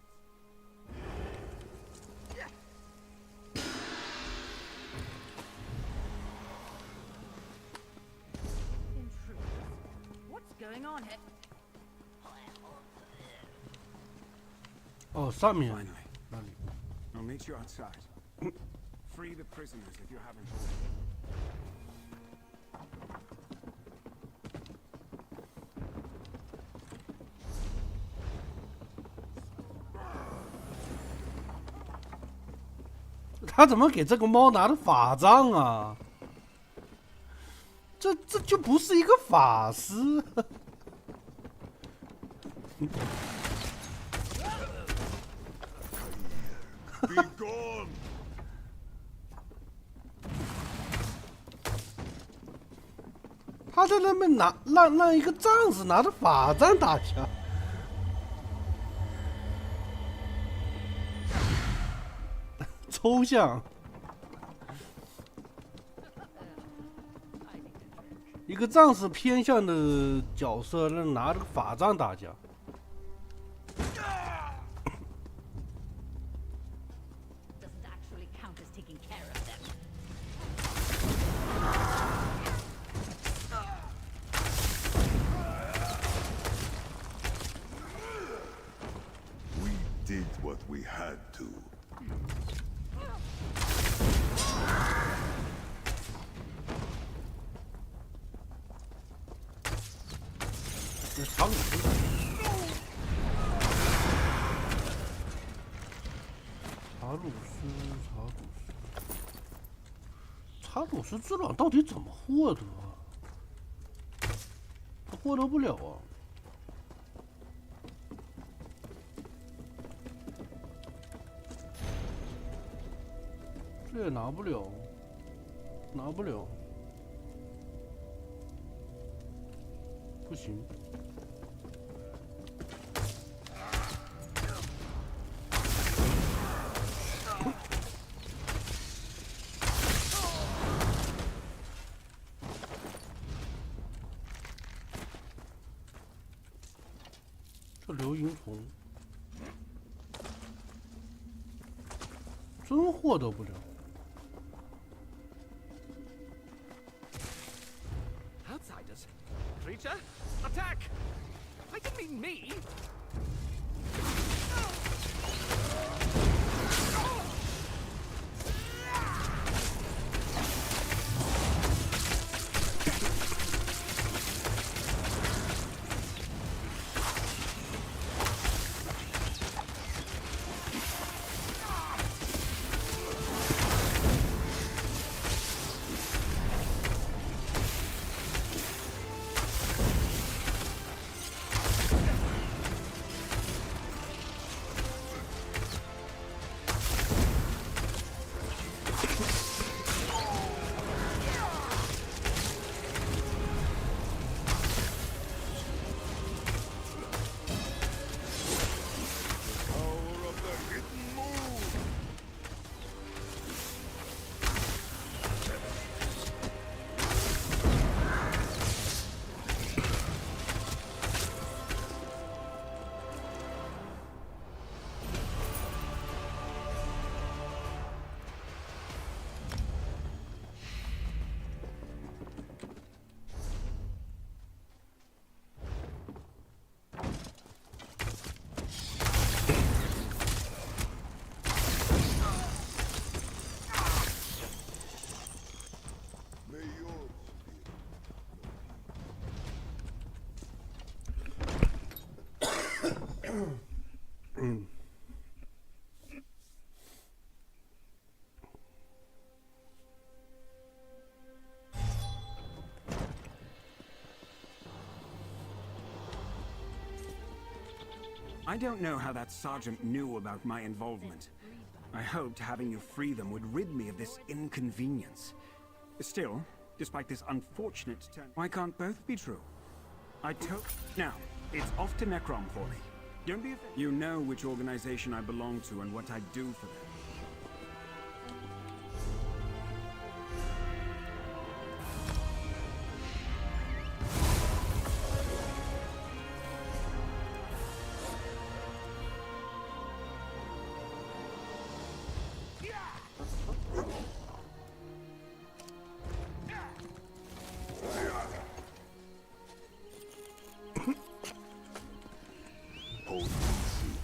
What's going on here? 哦，上面 Finally. 哪里？ I'll meet you outside. Free the prisoners if you haven't already. 他怎么给这个猫拿的法杖啊？这就不是一个法师。Be gone! 他在那边拿让一个战士拿着法杖打架。抽象，一个战士偏向的角色，拿着个法杖打架。 Doesn't actually count as taking care of them. We did what we had to. 查鲁斯，查鲁斯之卵到底怎么获得啊？他获得不了啊！这也拿不了，拿不了，不行。 这流萤虫真获得不了。 Outsiders? Creature? Attack! I didn't mean me! I don't know how that sergeant knew about my involvement. I hoped having you free them would rid me of this inconvenience. Still, despite this unfortunate turn, why can't both be true? Now, it's off to Necrom for me. Don't be afraid. You know which organization I belong to and what I do for them.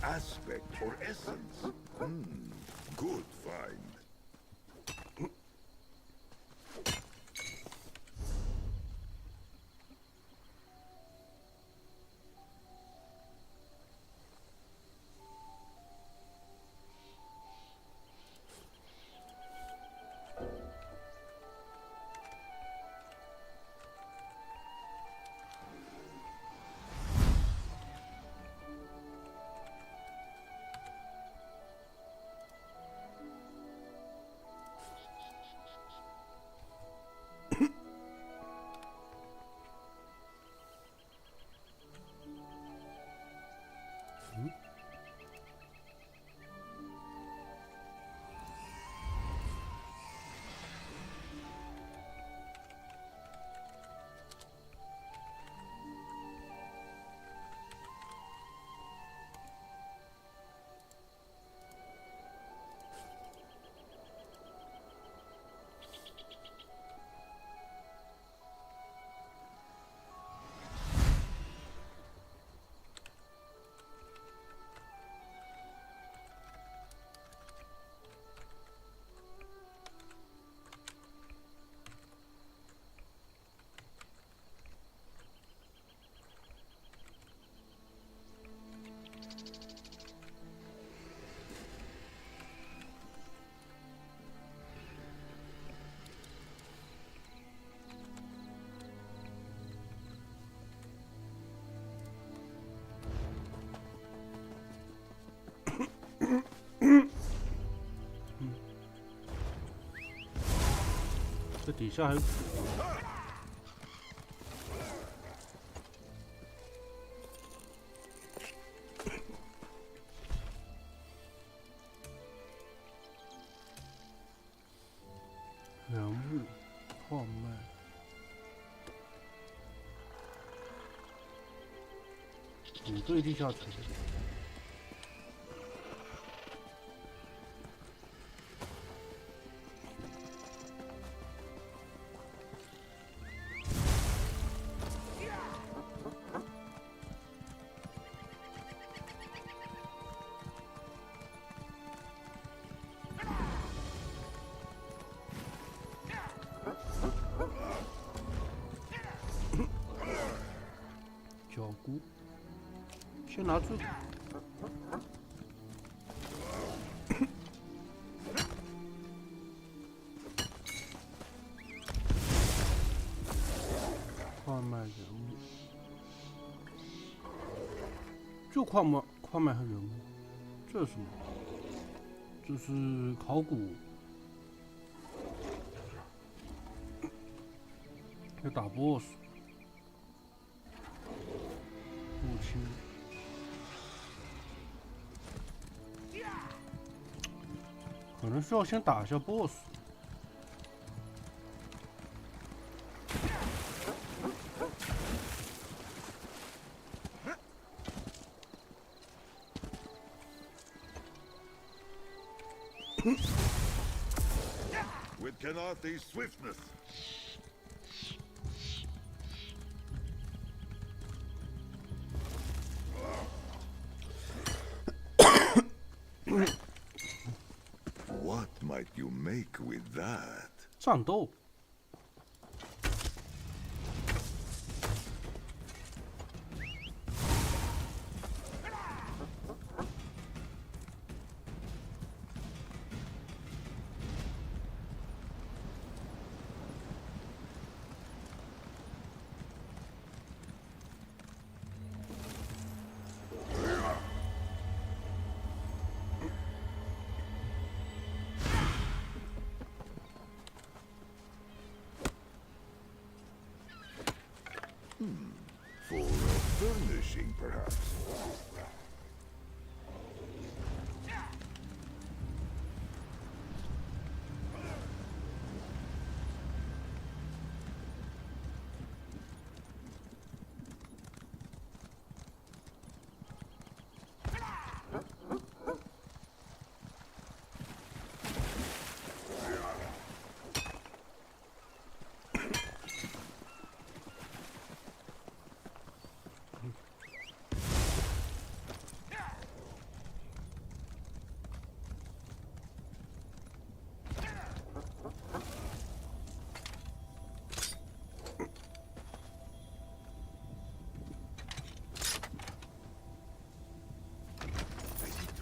Aspect or essence? Good find.这底下还有。人物矿脉。组队地下城。角菇，先拿这个。矿脉人物，就矿脉和人物，这是什么？这是考古，要打 BOSS。入侵，可能需要先打一下 BOSS。With Kenarthi's swiftness. What might you make with that? 战斗。For furnishing, perhaps.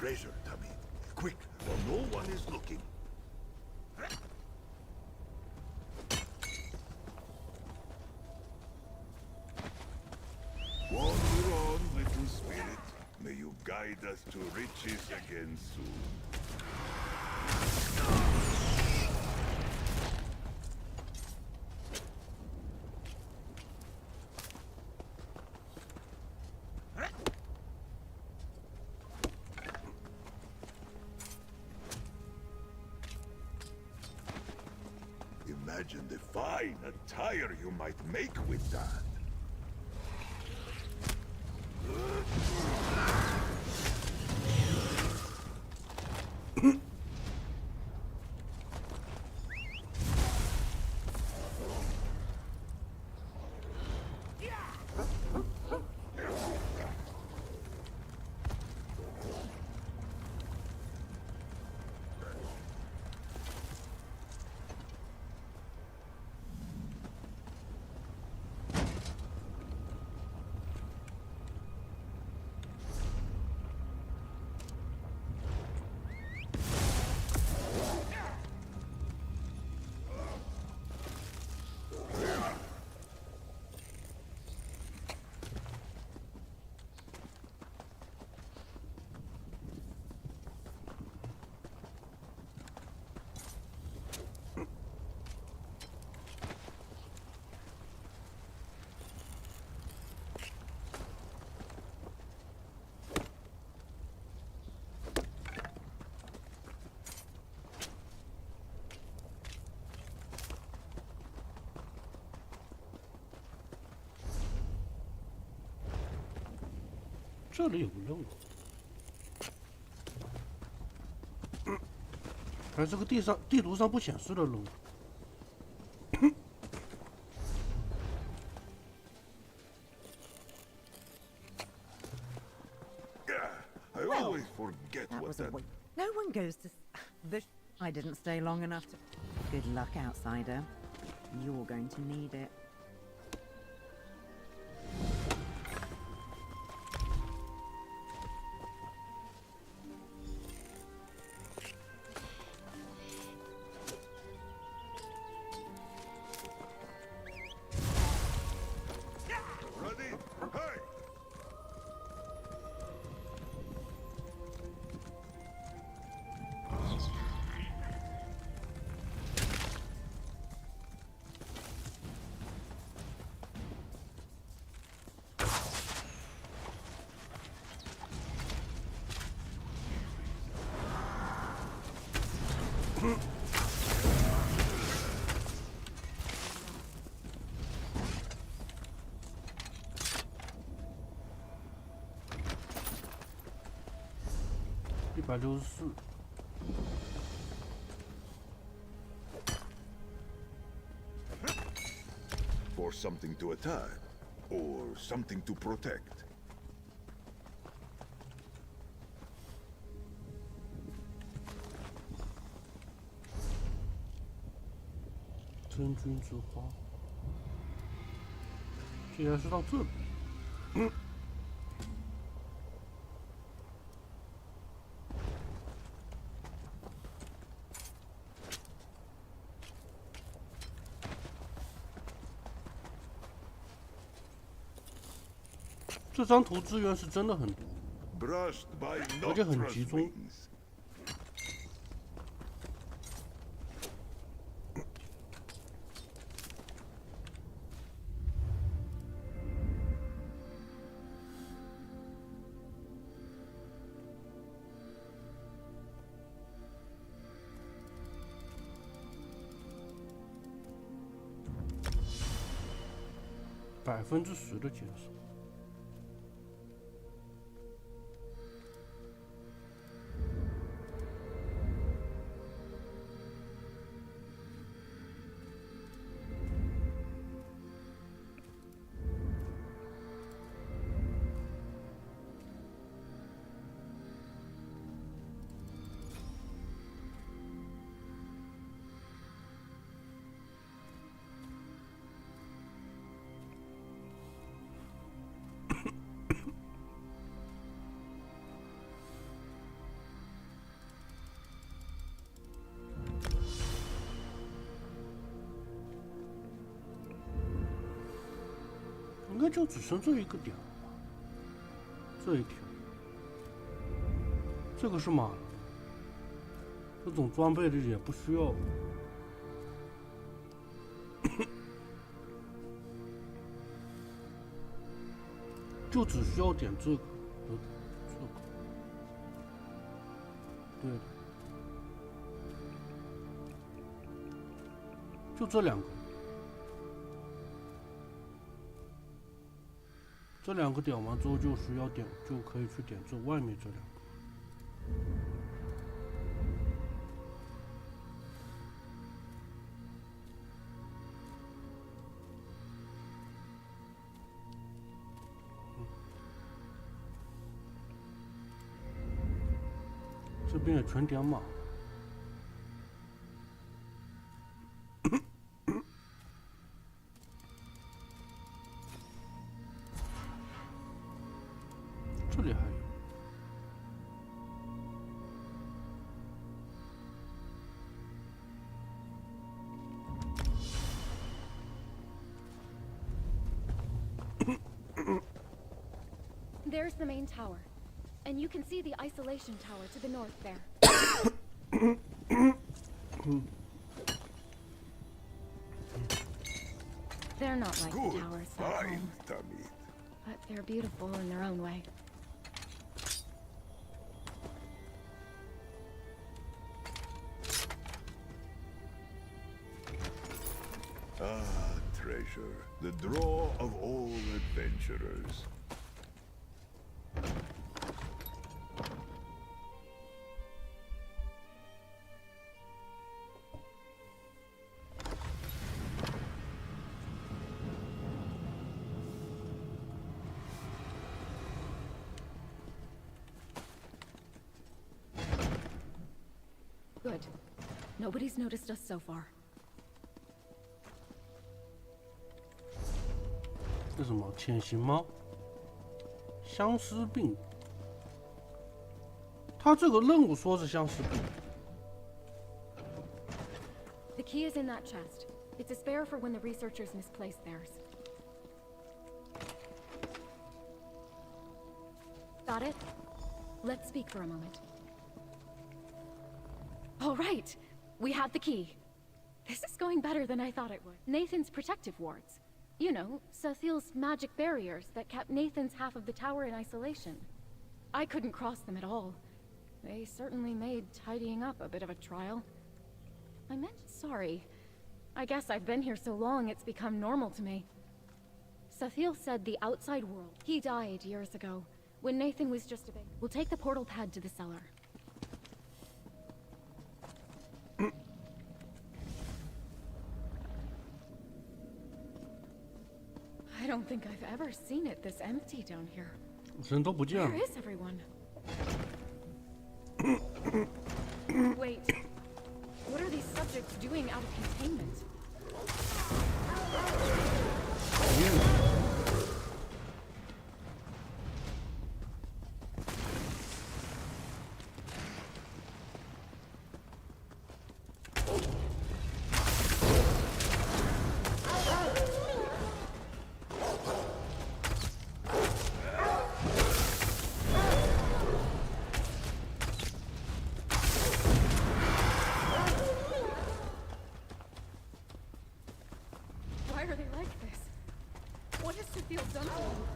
Treasure, Tamid. Quick, while no one is looking. Wander on, little spirit. May you guide us to riches again soon. Imagine the fine attire you might make with that.这里有个任务，而这个地图上不显示的任务。I always forget That what was a that... waste. No one goes to this. I didn't stay long enough to. Good luck, outsider. You're going to need it. Ready? Hey!164。For something to attack, or something to protect. 真菌之花，竟然是到这里。这张图资源是真的很多，而且很集中。10%的减少。应该就只剩这一个点了吧？这一条，这个是满了，这种装备的也不需要。就只需要点这个和这个，对的，就这两个。这两个点完之后就需要点，就可以去点这外面这两个。这边也全点满了。这里还有。There's the main tower, and you can see the isolation tower to the north there. They're not like the towers back home, but they're beautiful in their own way. Ah, treasure, the draw of all adventurers. Good. Nobody's noticed us so far. 这什么潜行猫？相思病。他这个任务说是相思病。The key is in that chest. It's a spare for when the researchers misplace theirs. Got it? Let's speak for a moment. All right, we have the key. This is going better than I thought it would. Nathan's protective wards. You know, Sathiel's magic barriers that kept Nathan's half of the tower in isolation. I couldn't cross them at all. They certainly made tidying up a bit of a trial. I meant sorry. I guess I've been here so long it's become normal to me. Sathiel said the outside world. He died years ago, when Nathan was just a baby. We'll take the portal pad to the cellar. I don't think I've ever seen it this empty down here. Where is everyone? Wait. What are these subjects doing out of containment? Why are they like this? What has Sathiel done to them?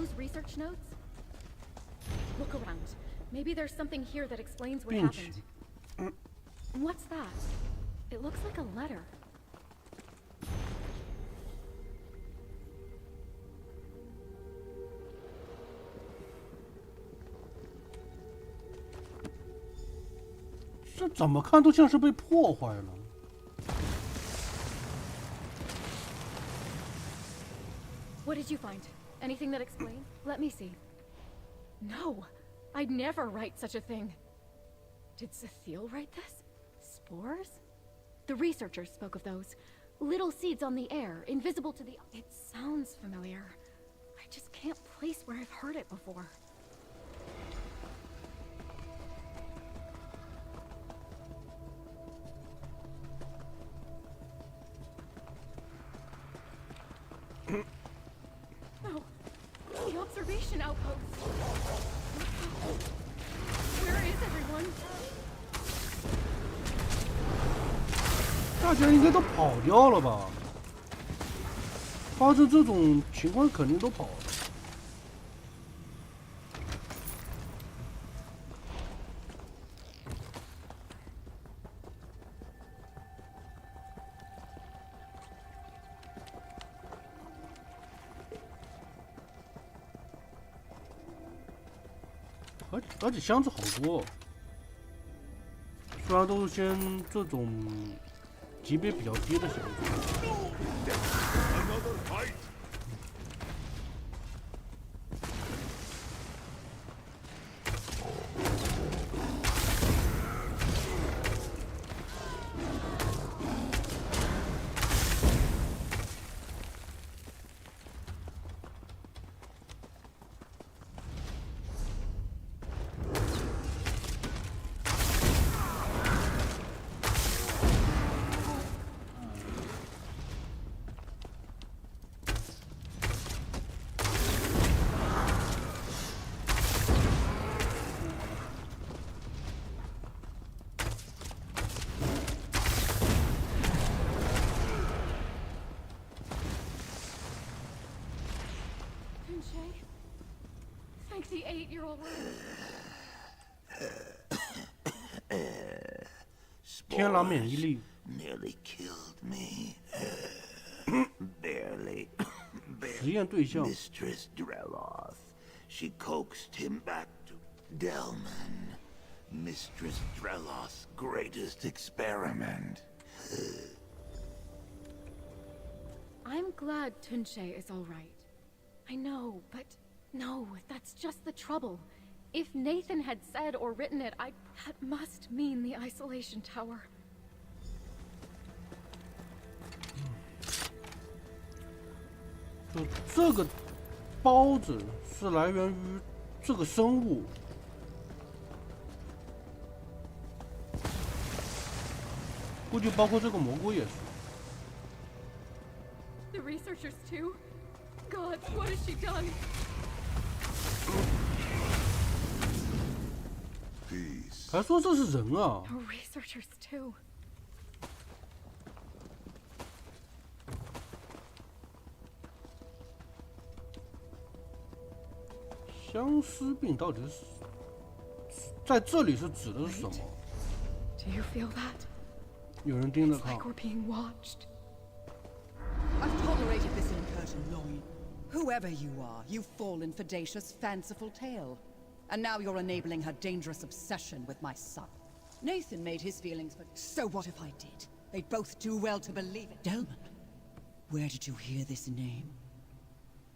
those research notes? Look around. Maybe there's something here that explains what 并且 happened. What's that? It looks like a letter. 这怎么看都像是被破坏了。 What did you find? Anything that explains? Let me see. No, I'd never write such a thing. Did Cecile write this? Spores? The researchers spoke of those. Little seeds on the air, invisible to the... It sounds familiar. I just can't place where I've heard it before. No, the observation outpost. Where is everyone? 大家应该都跑掉了吧？发生这种情况肯定都跑了。而且箱子好多，虽然都是先这种级别比较低的箱子。 Thank the 8-year-old. 天狼免疫力。 Nearly killed me. Barely. 实验对象。 Mistress Dreloth. She coaxed him back to Delman. Mistress Dreloth's greatest experiment. I'm glad Tunche is all right. I know, but no, that's just the trouble. If Nathan had said or written it, that must mean the isolation tower. 就这个包子是来源于这个生物，估计包括这个蘑菇也是。 The researchers too? God, what has she done? Peace. 还说这是人啊！ The researchers too. 相思病到底是在这里是指的是什么？ Do you feel that? 有人盯着 It's 看 like。we're being watched. I've tolerated this incursion long. Whoever you are, you've fallen for Dacia's fanciful tale. And now you're enabling her dangerous obsession with my son. Nathan made his feelings, but so what if I did? They'd both do well to believe it. Delman, where did you hear this name?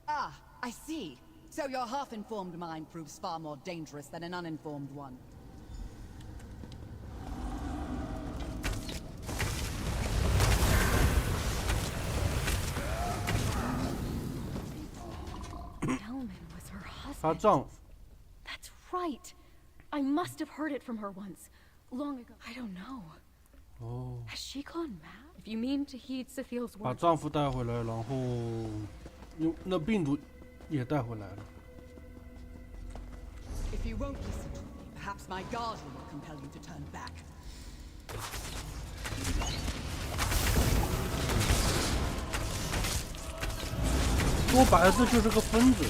Ah, I see. So your half-informed mind proves far more dangerous than an uninformed one. Delman was her 她 husband. 丈夫。 That's right. I must have heard it from her once. Long ago. I don't know. 哦， Has she gone mad? If you mean to heed Cethile's 把 words. 丈夫带回来，然后那病毒也带回来了。 If you won't listen to me, perhaps my guardian will compel you to turn back. 说白了，这就是个疯子。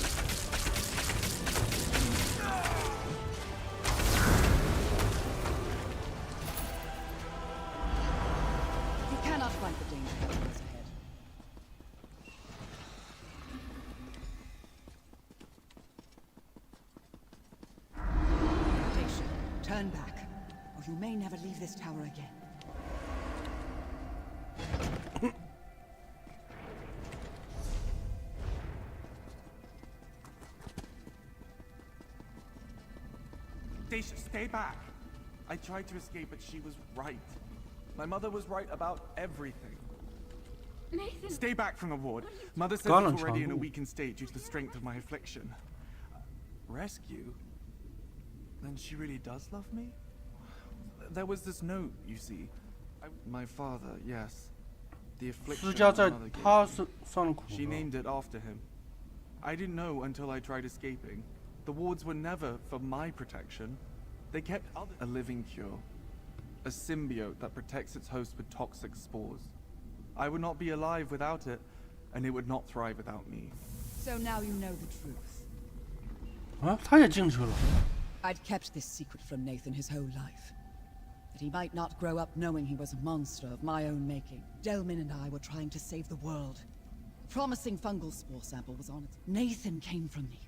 Turn back, or you may never leave this tower again. Dacia, stay back. I tried to escape, but she was right. My mother was right about everything. Nathan! Stay back from the ward. Mother says it's already in a weakened state due to the strength of my affliction. Rescue? Then she really does love me? There was this note, you see. My father, yes. The affliction my mother gave me. She named it after him. I didn't know until I tried escaping. The wards were never for my protection. They kept a living cure. A symbiote that protects its host with toxic spores. I would not be alive without it, and it would not thrive without me. So now you know the truth. 啊，他也进去了。 I'd kept this secret from Nathan his whole life. That he might not grow up knowing he was a monster of my own making. Delmin and I were trying to save the world. A promising fungal spore sample was on it. Nathan came from me.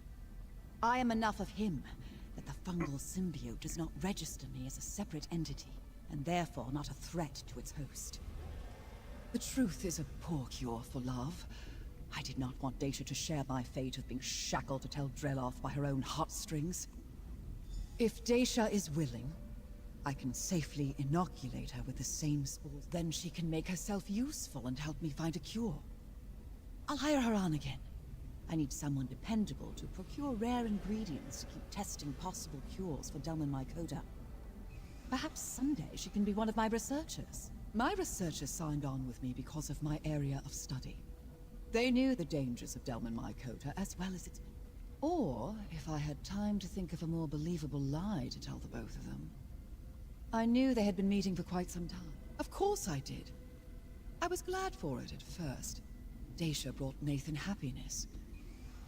I am enough of him that the fungal symbiote does not register me as a separate entity, and therefore not a threat to its host. The truth is a poor cure for love. I did not want Dacia to share my fate of being shackled to tell Drell off by her own heartstrings. If Dacia is willing, I can safely inoculate her with the same spores. Then she can make herself useful and help me find a cure. I'll hire her on again. I need someone dependable to procure rare ingredients to keep testing possible cures for Delman Mycota. Perhaps someday she can be one of my researchers. My researchers signed on with me because of my area of study. They knew the dangers of Delman Mycota as well as its... Or, if I had time to think of a more believable lie to tell the both of them. I knew they had been meeting for quite some time. Of course I did. I was glad for it at first. Dacia brought Nathan happiness.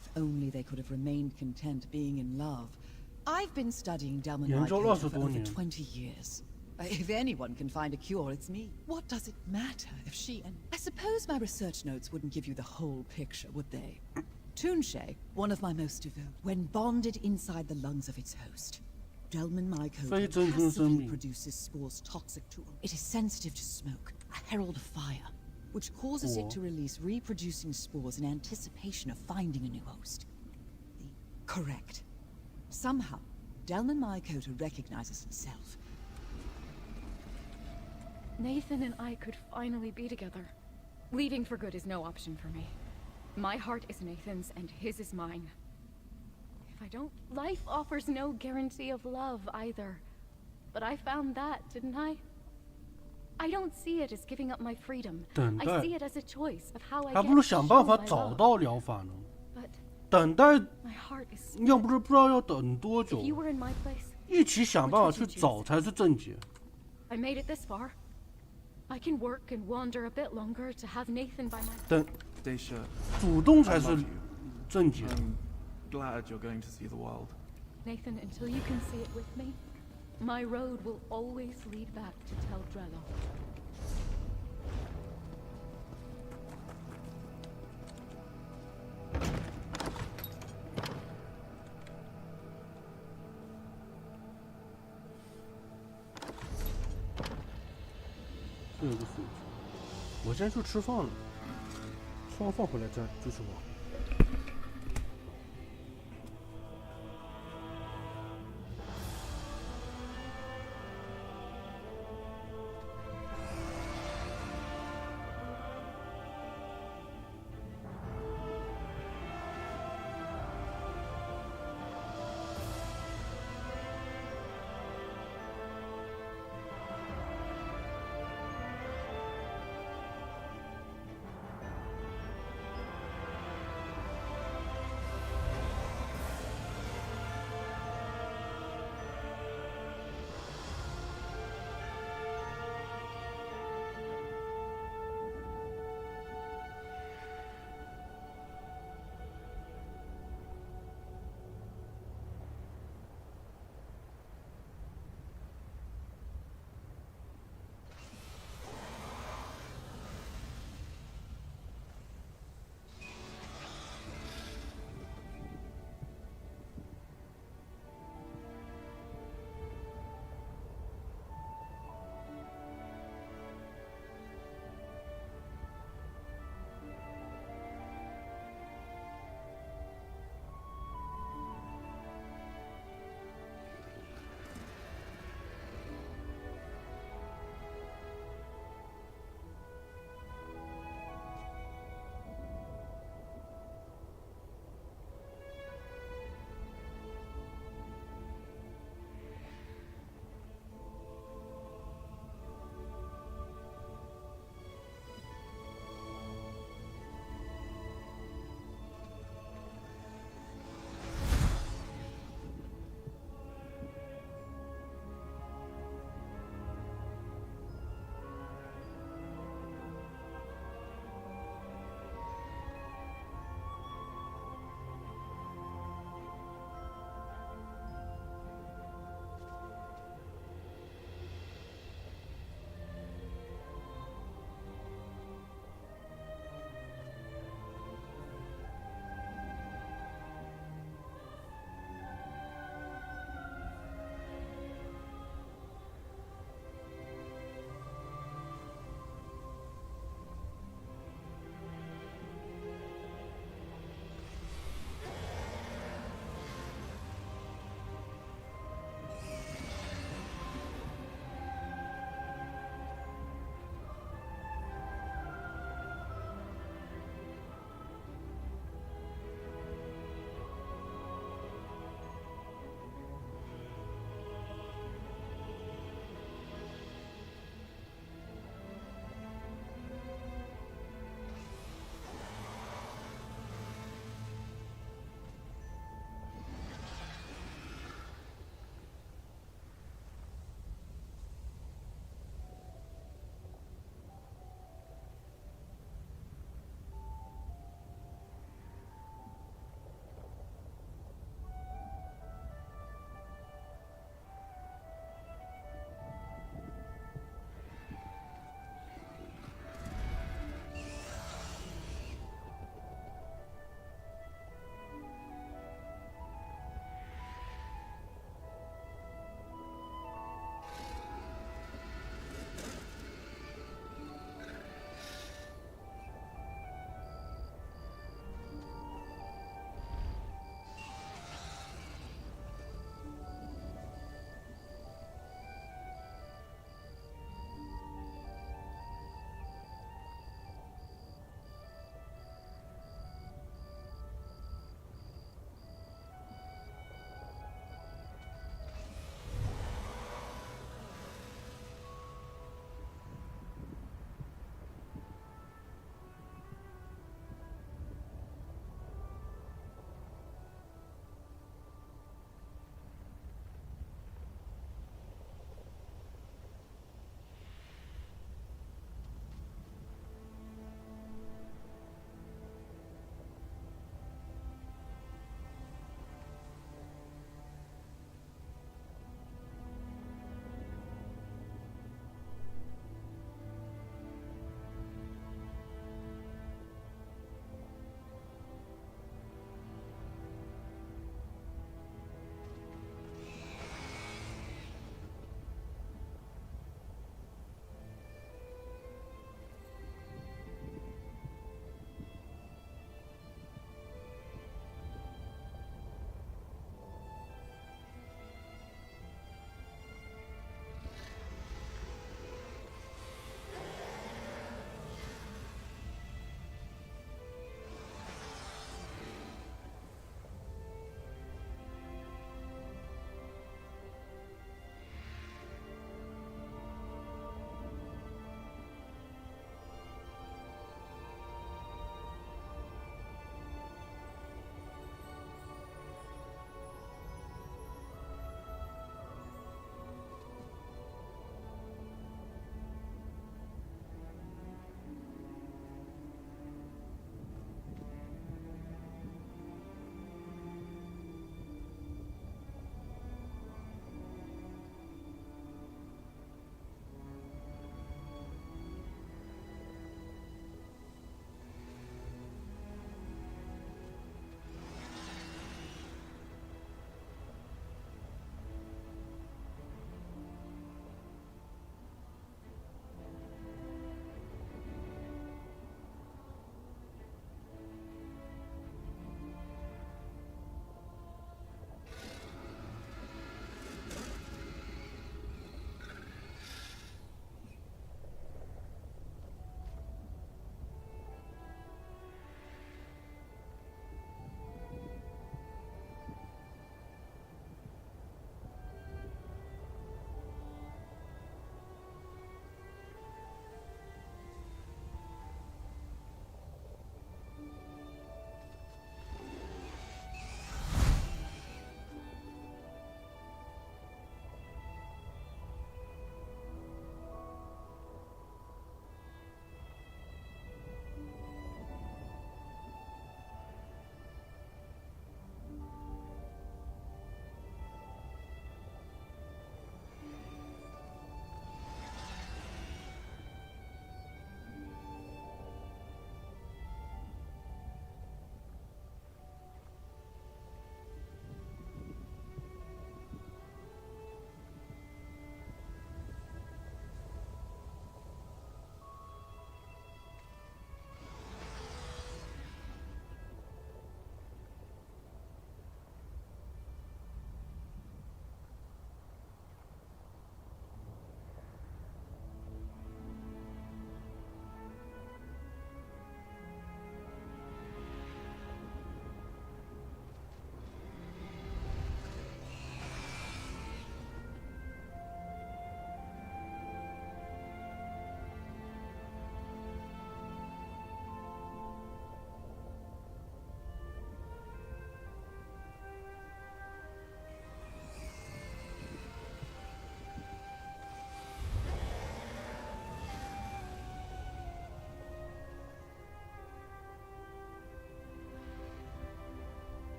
If only they could have remained content being in love. I've been studying Delman Mycota for over 20 years. If anyone can find a cure, it's me. What does it matter if she and... I suppose my research notes wouldn't give you the whole picture, would they? Tunshe, one of my most devout, when bonded inside the lungs of its host, Delman Mycota passively produces spores toxic to... It is sensitive to smoke, a herald of fire, which causes it to release reproducing spores in anticipation of finding a new host. Correct. Somehow, Delman Mycota recognizes itself. Nathan and I could finally be together. Leaving for good is no option for me. My heart is Nathan's and his is mine. If I don't... Life offers no guarantee of love either. But I found that, didn't I? I don't see it as giving up my freedom. I see it as a choice of how I 还 get 不如想办法 to show my 找 love. 到疗法呢。 But 等待 my heart is... 要不是不知道要等多久 If，you were in my place, 一起想办法去找才是正解。 I made it this far. I can work and wander a bit longer to have Nathan by my... 等 Dacia, 主动才 I 是 love you. 正解。 I'm glad you're going to see the world. Nathan, until you can see it with me, my road will always lead back to Tel Drello. 这有个水池，我先去吃饭了，吃完饭回来再继续玩。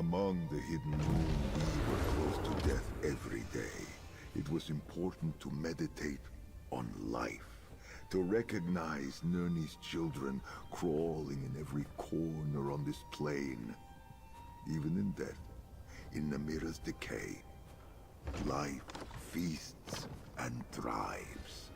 Among the hidden moon, we were close to death every day. It was important to meditate on life, to recognize Nirni's children crawling in every corner on this plane. Even in death, in Namira's decay, life feasts and thrives.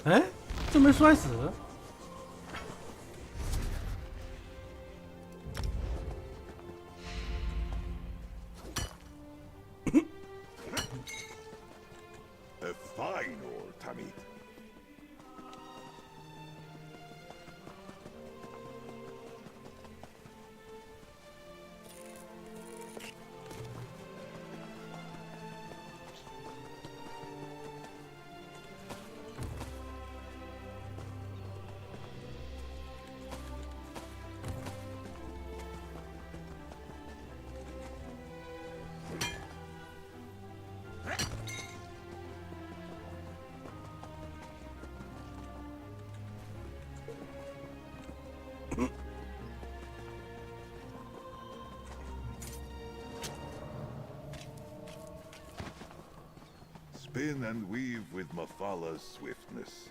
哎，这没摔死。A fine old Tamid. Spin and weave with Mafala's swiftness.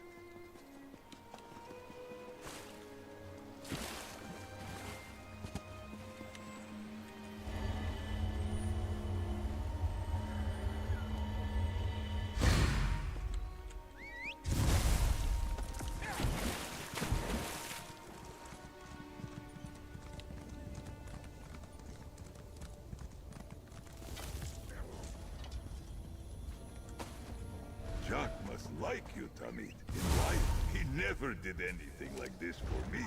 Jack must like you, Tamid. In life, he never did anything like this for me.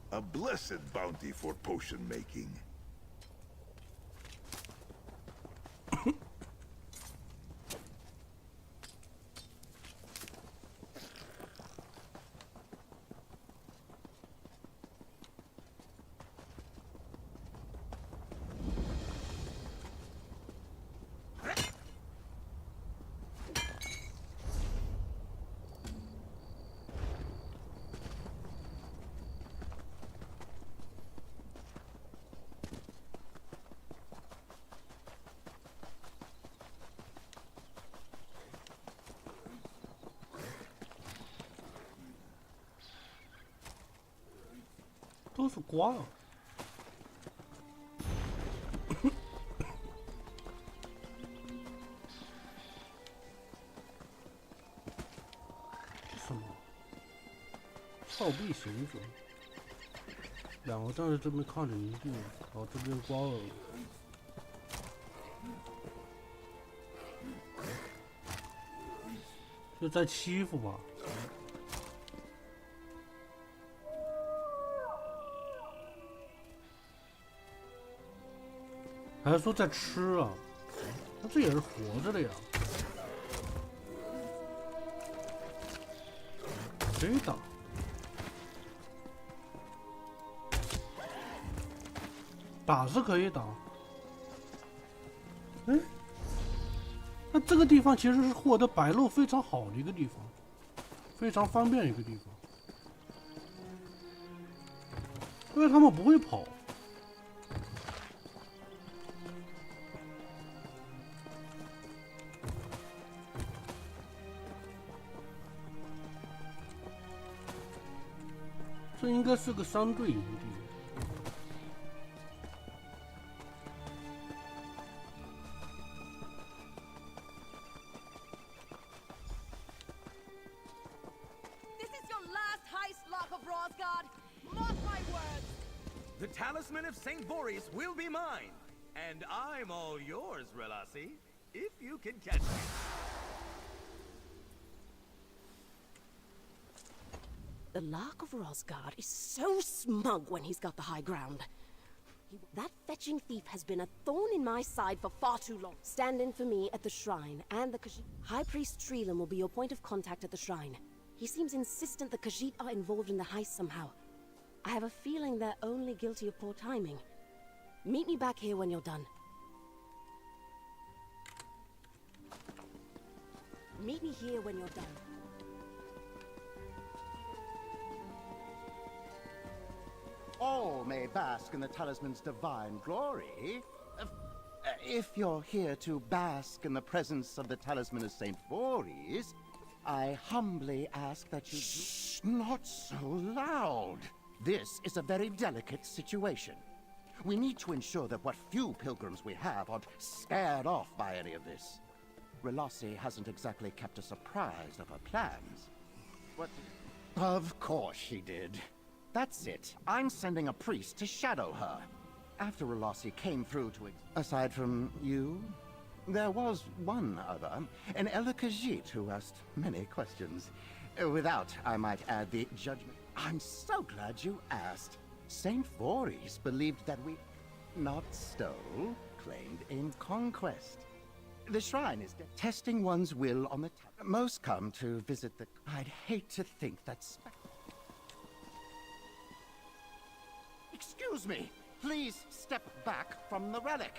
A blessed bounty for potion making.都是瓜啊！什么？峭壁行者，两个站在这边看着一地，然后这边瓜了。就在欺负吧。还说在吃啊，那这也是活着的呀，可以打。打是可以打。哎，那这个地方其实是获得白肉非常好的一个地方，非常方便一个地方，因为他们不会跑。这应该是个相对营地。This is your last heist, Lock of Rosgard. Mark my words. The talisman of St. Boreas will be mine, and I'm all yours, Relasi, if you can catch me. The Lark of Rosgard is so smug when he's got the high ground. That fetching thief has been a thorn in my side for far too long. Stand in for me at the shrine, and the Khajiit. High Priest Treelam will be your point of contact at the shrine. He seems insistent the Khajiit are involved in the heist somehow. I have a feeling they're only guilty of poor timing. Meet me back here when you're done. Meet me here when you're done. All may bask in the talisman's divine glory. If you're here to bask in the presence of the talisman of St. Voorhees, I humbly ask that you... Shh, not so loud. This is a very delicate situation. We need to ensure that what few pilgrims we have aren't scared off by any of this. Relossi hasn't exactly kept us apprised of her plans. What? Of course she did. That's it. I'm sending a priest to shadow her. After Relossi came through to... Aside from you, there was one other, an Ella Khajiit who asked many questions. Without, I might add, the judgment. I'm so glad you asked. St. Voorhees believed that we not stole, claimed in conquest. The shrine is testing one's will on the... Most come to visit the... I'd hate to think that's... Excuse me. Please step back from the relic.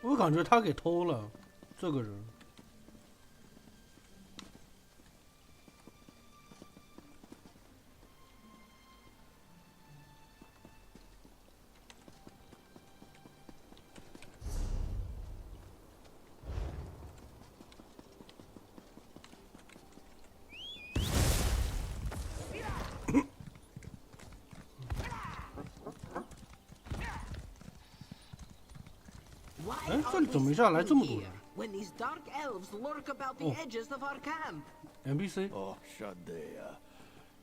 我感觉他给偷了，这个人。哎，这里怎么一下来这么多人 When these dark elves lurk about the edges of our camp.？NPC。Oh, Shadea,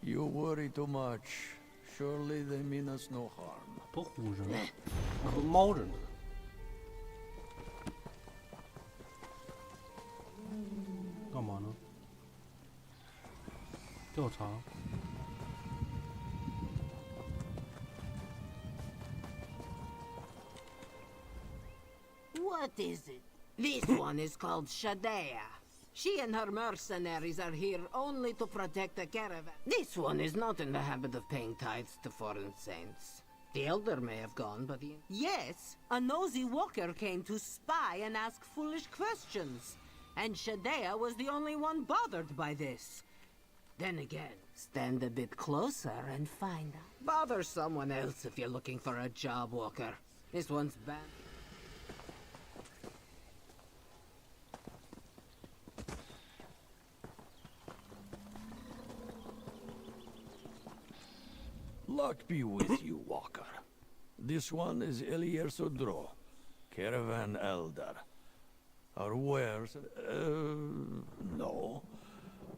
you worry too much. Surely they mean us no harm. 都虎人，和猫人。干嘛呢？调查。What is it? This one is called Shadea. She and her mercenaries are here only to protect the caravan. This one is not in the habit of paying tithes to foreign saints. The elder may have gone, but he... Yes, a nosy walker came to spy and ask foolish questions. And Shadea was the only one bothered by this. Then again, stand a bit closer and find out. Bother someone else if you're looking for a job walker. This one's bad. Luck be with you, Walker. This one is Elier Sodro, Caravan Elder. Our wares... no.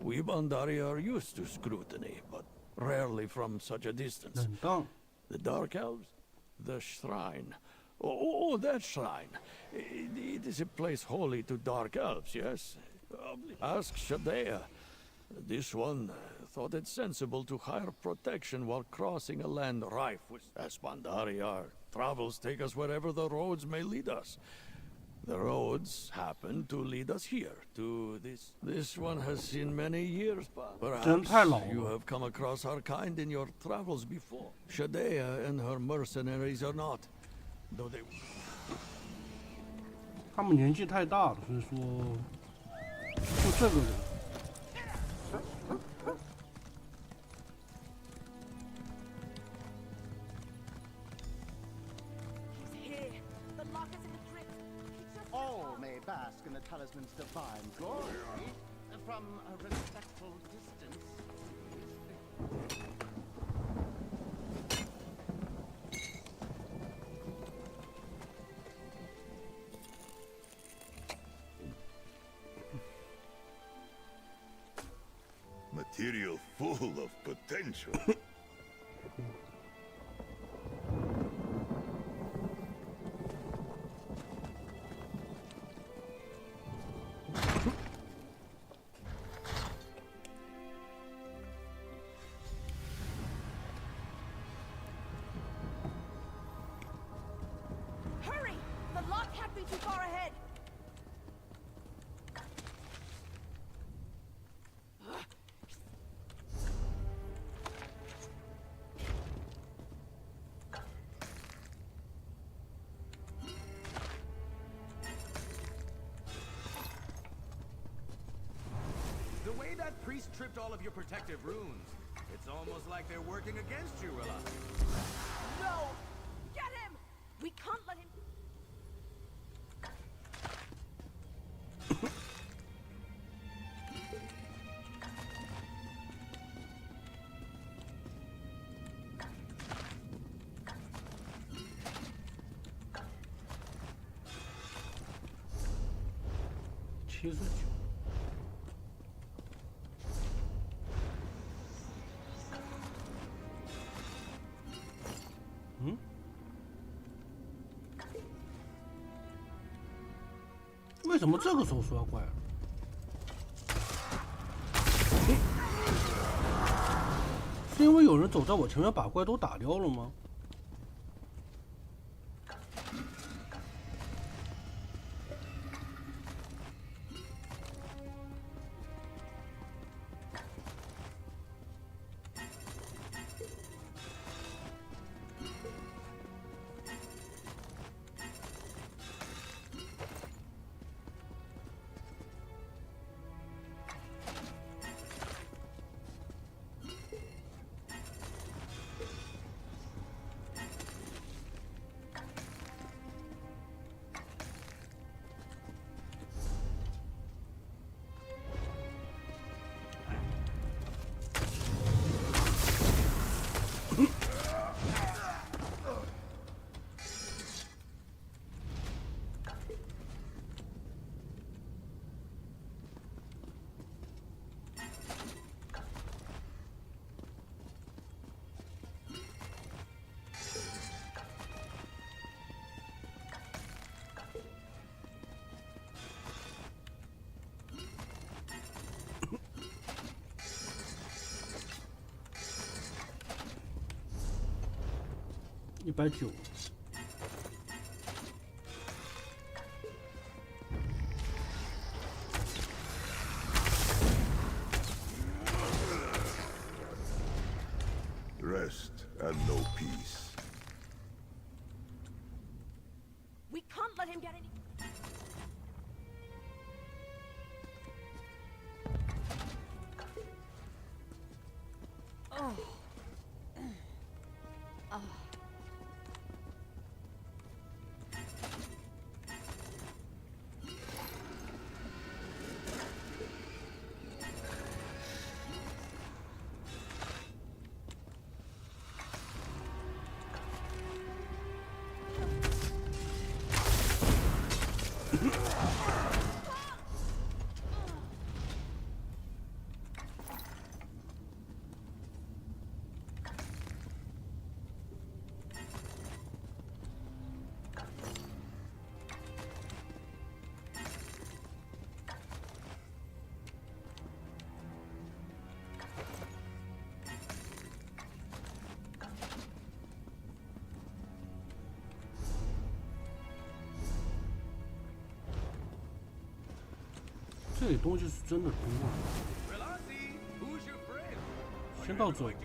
We Bandari are used to scrutiny, but rarely from such a distance. The Dark Elves? The shrine. Oh, that shrine. It is a place holy to Dark Elves, yes? Ask Shadea. This one thought it sensible to hire protection while crossing a land rife with... As Bandari, our travels take us wherever the roads may lead us. The roads happen to lead us here, to this. This one has seen many years, but perhaps you have come across our kind in your travels before. Shadea and her mercenaries are not, though they... 他们年纪太大了，所以说，就这个人。All may bask in the talisman's divine glory from a respectful distance. Material full of potential. Hurry! The lock can't be too far ahead. The way that priest tripped all of your protective runes, it's almost like they're working against you, Rilla. No! Get him! We can't let him...79。嗯？为什么这个时候说要怪啊？是因为有人走在我前面把怪都打掉了吗？190。Rest and no peace. We can't let him get any... Oh. Oh.这里东西是真的多啊！先到这里。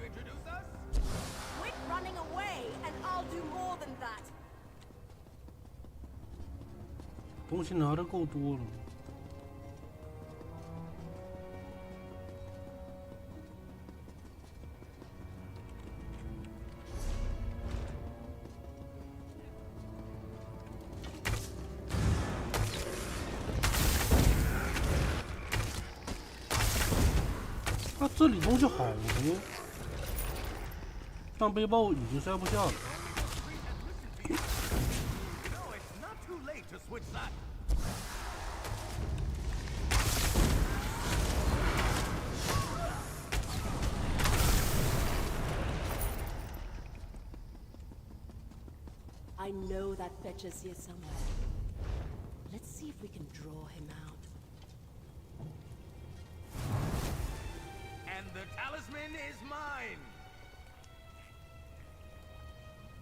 Quit running away, and I'll do more than that. 东西拿的够多了。啊，这里东西好多，但背包已经塞不下了。I know that fetcher's here somewhere. Let's see if we can draw him out. And the talisman is mine!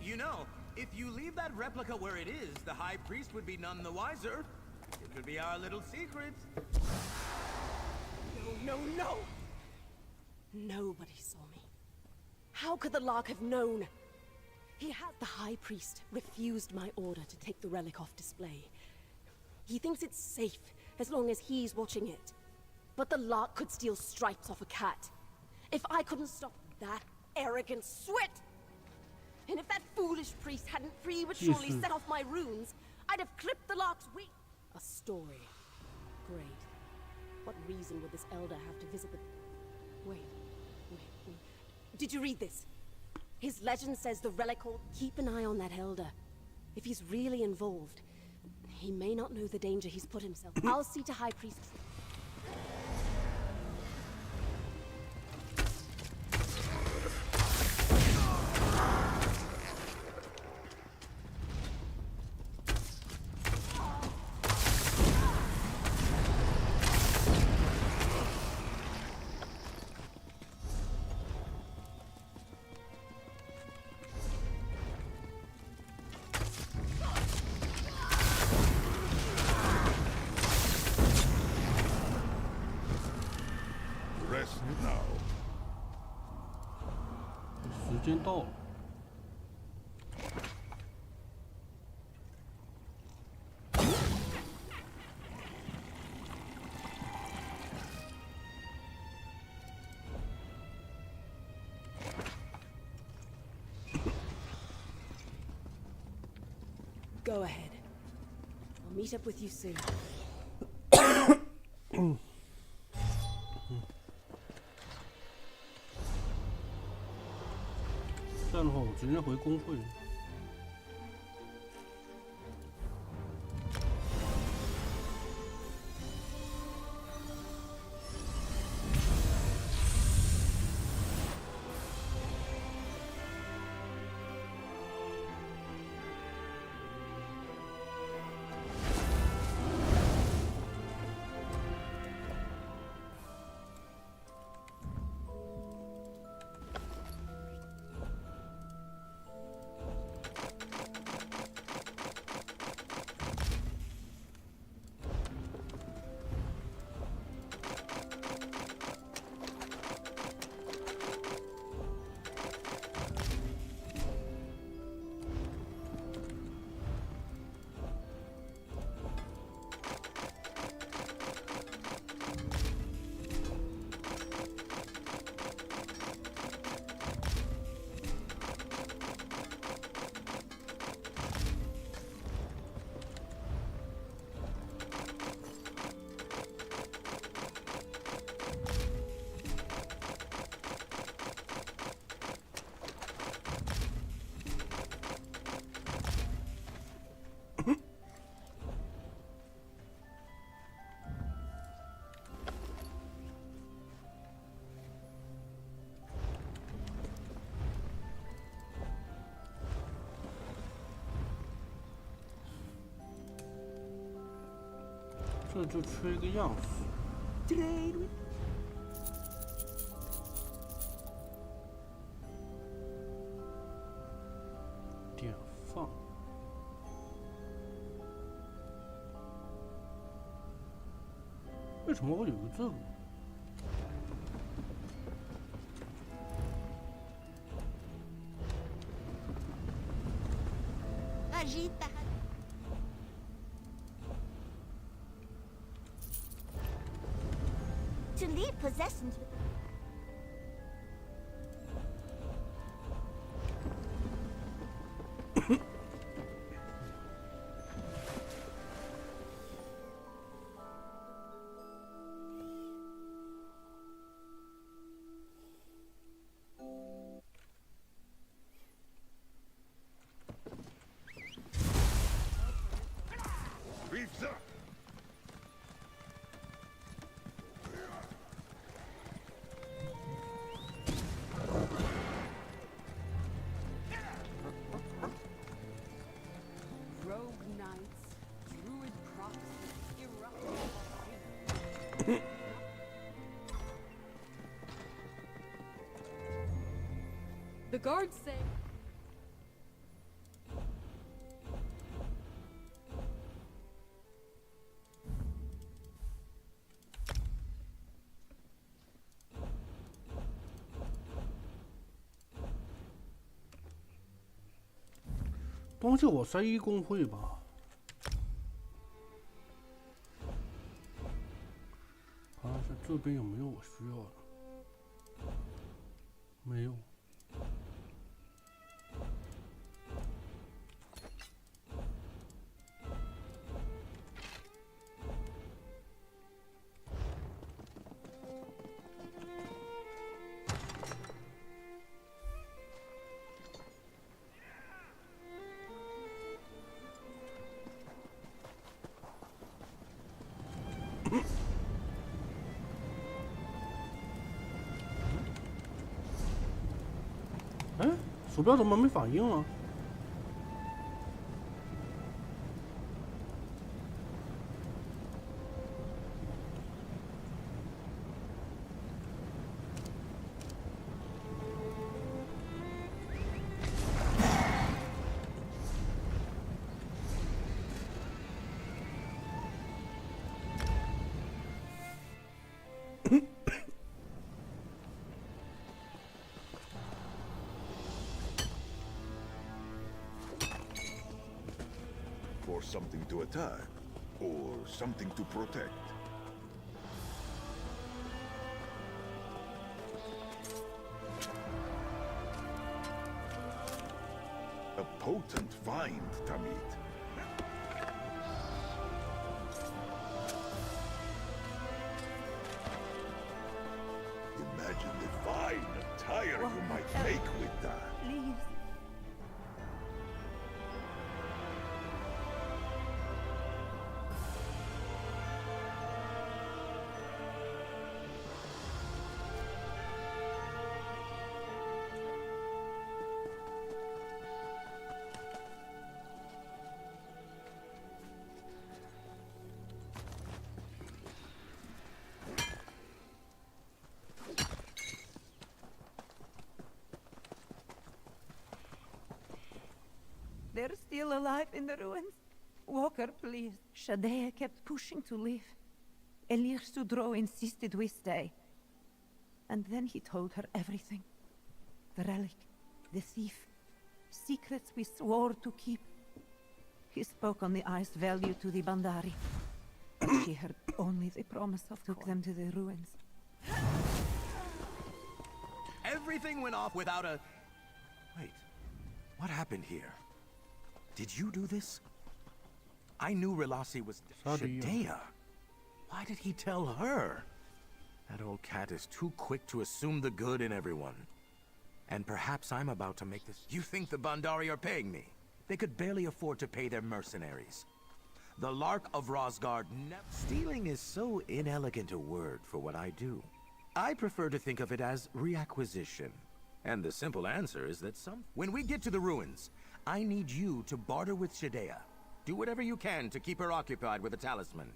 You know, if you leave that replica where it is, the High Priest would be none the wiser. It could be our little secret. No, no, no! Nobody saw me. How could the Lark have known? He had the High Priest refused my order to take the relic off display. He thinks it's safe as long as he's watching it. But the Lark could steal stripes off a cat. If I couldn't stop that arrogant swit! And if that foolish priest hadn't prematurely set off my runes, I'd have clipped the Lark's wing. A story. Great. What reason would this elder have to visit the... Wait. Did you read this? His legend says the relic hold... Keep an eye on that elder. If he's really involved, he may not know the danger he's put himself. I'll see to High Priest... Rest now. 时间到了。Go ahead. I'll meet up with you soon. 这样的话，我直接回工会。这就缺一个钥匙。点放。为什么会有个这个？ To leave possessions with... The guards say. 东西我随意公会吧。看看这边有没有我需要的？没有。哎，鼠标怎么没反应了？For something to attack, or something to protect. A potent find, Tamid. Imagine the fine attire you might make with that. Please. They're still alive in the ruins? Walker, please. Shadea kept pushing to leave. Elir Sudro insisted we stay. And then he told her everything. The relic, the thief, secrets we swore to keep. He spoke on the ice value to the Bandari. But she heard only the promise of took them to the ruins. Everything went off without a... Wait, what happened here? Did you do this? I knew Relasi was... Shadea. Why did he tell her? That old cat is too quick to assume the good in everyone. And perhaps I'm about to make this... You think the Bandari are paying me? They could barely afford to pay their mercenaries. The Lark of Rosgard never... Stealing is so inelegant a word for what I do. I prefer to think of it as reacquisition. And the simple answer is that when we get to the ruins, I need you to barter with Shadea. Do whatever you can to keep her occupied with a talisman.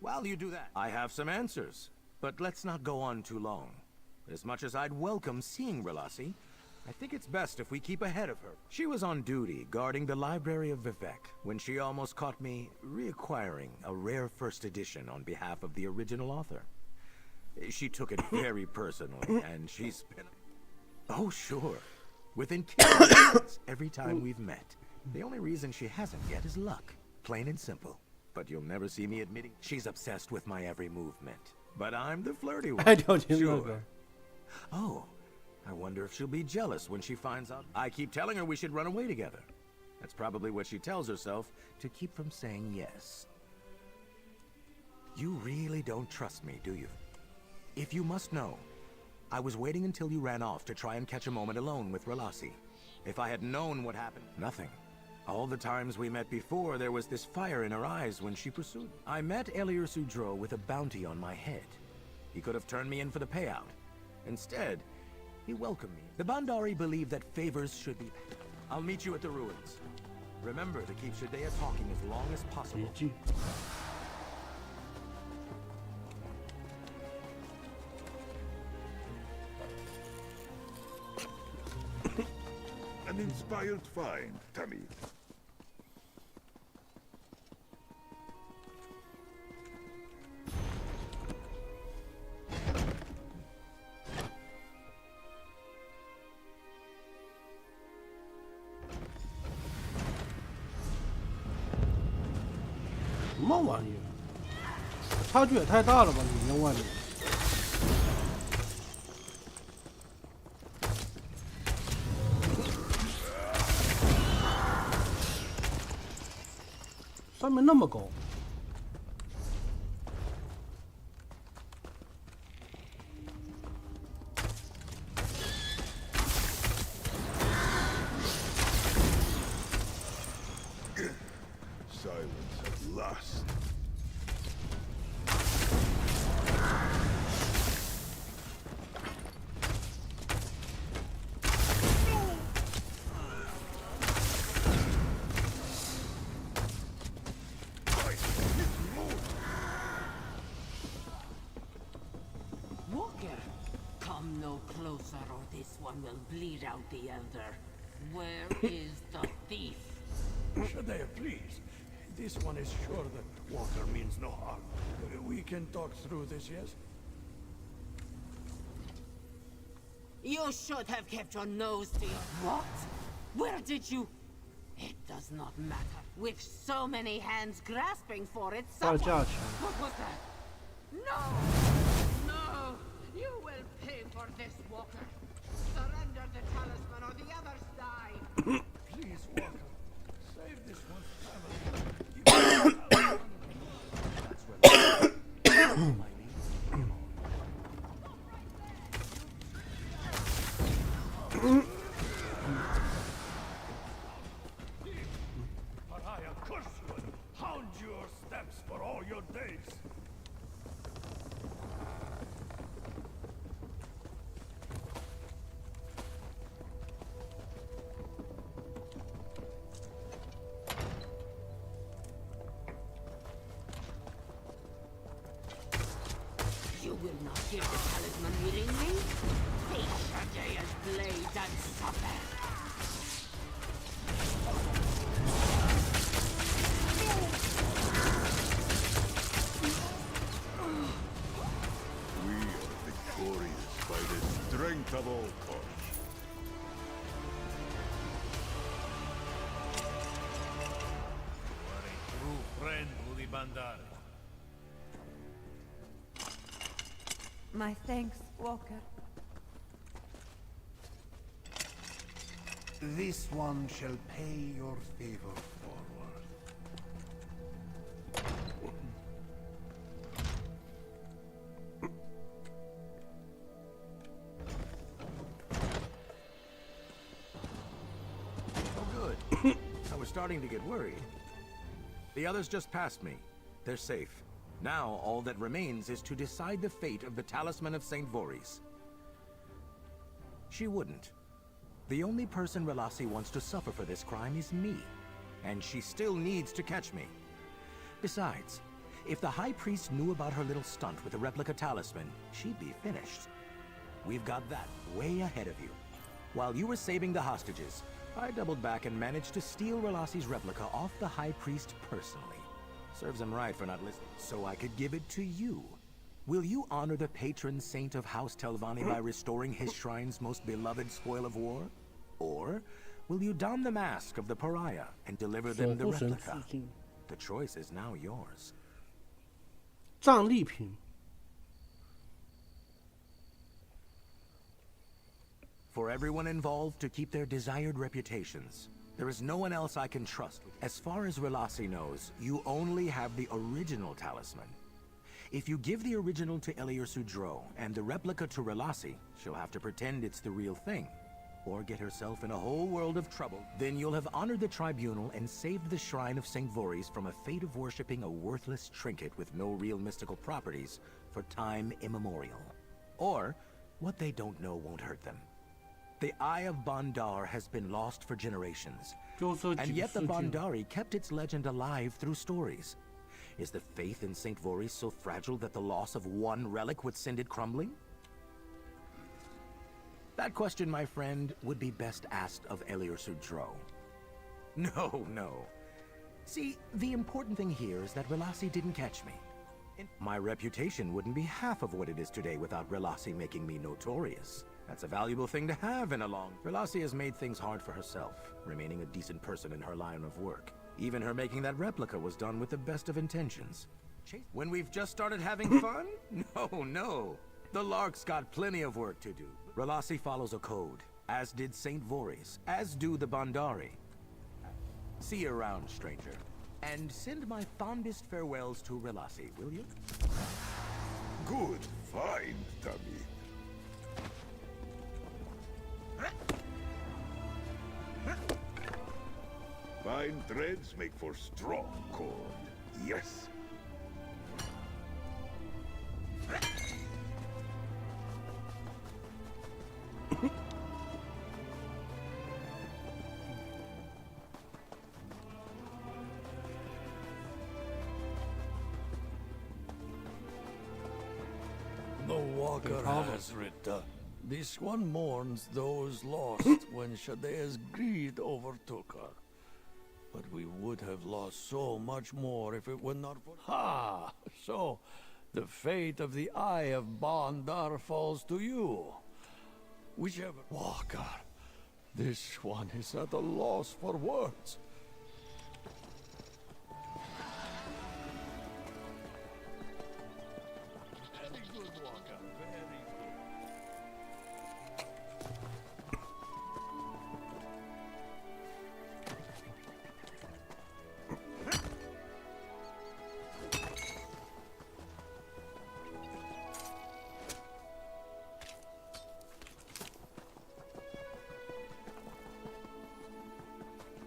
While you do that, I have some answers. But let's not go on too long. As much as I'd welcome seeing Relasi, I think it's best if we keep ahead of her. She was on duty guarding the library of Vivek when she almost caught me reacquiring a rare first edition on behalf of the original author. She took it very personally, and she's been... Oh, sure. Within minutes every time we've met. The only reason she hasn't yet is luck. Plain and simple. But you'll never see me admitting she's obsessed with my every movement. But I'm the flirty one. I don't know. Sure. Oh, I wonder if she'll be jealous when she finds out. I keep telling her we should run away together. That's probably what she tells herself to keep from saying yes. You really don't trust me, do you? If you must know, I was waiting until you ran off to try and catch a moment alone with Relasi. If I had known what happened, nothing. All the times we met before, there was this fire in her eyes when she pursued. I met Elir Sudro with a bounty on my head. He could have turned me in for the payout. Instead, he welcomed me. The Bandari believe that favors should be... I'll meet you at the ruins. Remember to keep Shadea talking as long as possible. inspired find, Tammy. 什么玩意儿？差距也太大了吧，里面外面。上面那么高。 Silence at last. Walker, come no closer or this one will bleed out the other. Where is the thief? Shadea, please. This one is sure that water means no harm. We can talk through this, yes? You should have kept your nose to your... What? Where did you... It does not matter. With so many hands grasping for it, someone... What was that? No! No! You will pay for this, Walker. Surrender the talisman or the others die. Please, Walker. Save this one's family. That's where Pariah, curse you and hound your steps for all your days. You will not give the talisman willingly? Take Shadea's blade and suffer. We are victorious by the strength of all courage. True friend, Uli Bandar. My thanks, Walker. This one shall pay your favor forward. Oh, good. I was starting to get worried. The others just passed me. They're safe. Now, all that remains is to decide the fate of the Talisman of St. Voorhees. She wouldn't. The only person Relassi wants to suffer for this crime is me. And she still needs to catch me. Besides, if the High Priest knew about her little stunt with the replica talisman, she'd be finished. We've got that way ahead of you. While you were saving the hostages, I doubled back and managed to steal Relassi's replica off the High Priest personally. Serves him right for not listening, so I could give it to you. Will you honor the patron saint of House Telvanni by restoring his shrine's most beloved spoil of war? Or will you don the mask of the pariah and deliver them the replica? The choice is now yours. 战利品。 For everyone involved to keep their desired reputations. There is no one else I can trust. As far as Relassi knows, you only have the original talisman. If you give the original to Elier Sudro and the replica to Relassi, she'll have to pretend it's the real thing. Or get herself in a whole world of trouble. Then you'll have honored the tribunal and saved the shrine of St. Voorhees from a fate of worshipping a worthless trinket with no real mystical properties for time immemorial. Or, what they don't know won't hurt them. The Eye of Bandar has been lost for generations. And yet the Bandari kept its legend alive through stories. Is the faith in St. Voorhees so fragile that the loss of one relic would send it crumbling? That question, my friend, would be best asked of Elior Sudro. No, no. See, the important thing here is that Relasi didn't catch me. My reputation wouldn't be half of what it is today without Relasi making me notorious. That's a valuable thing to have in a long... Relasi has made things hard for herself, remaining a decent person in her line of work. Even her making that replica was done with the best of intentions. When we've just started having fun? No, no. The Lark's got plenty of work to do. Relasi follows a code, as did St. Voorhees, as do the Bandari. See you around, stranger. And send my fondest farewells to Relasi, will you? Good find, Tamid. Fine threads make for strong cord. Yes. The Walker has returned. This one mourns those lost when Shadea's greed overtook her. But we would have lost so much more if it were not for... Ha! So, the fate of the Eye of Bandar falls to you. Whichever... Walker, this one is at a loss for words. Very good, Walker, very good.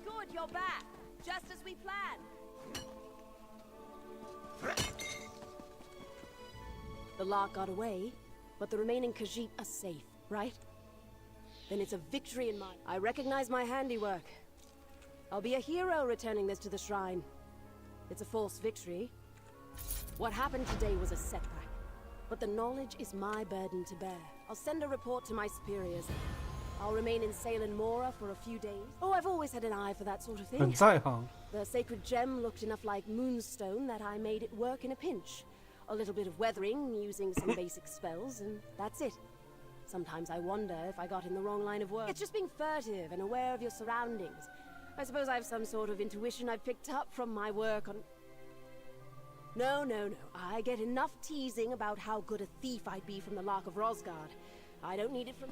Good, you're back. Just as we planned. The Lark got away, but the remaining Khajiit are safe, right? Then it's a victory in my... I recognize my handiwork. I'll be a hero returning this to the shrine. It's a false victory. What happened today was a setback, but the knowledge is my burden to bear. I'll send a report to my superiors. I'll remain in Salem Mora for a few days. Oh, I've always had an eye for that sort of thing. 很在行。 The sacred gem looked enough like moonstone that I made it work in a pinch. A little bit of weathering using some basic spells, and that's it. Sometimes I wonder if I got in the wrong line of work. It's just being furtive and aware of your surroundings. I suppose I have some sort of intuition I've picked up from my work on... No, no, no. I get enough teasing about how good a thief I'd be from the Lark of Rosgard. I don't need it from...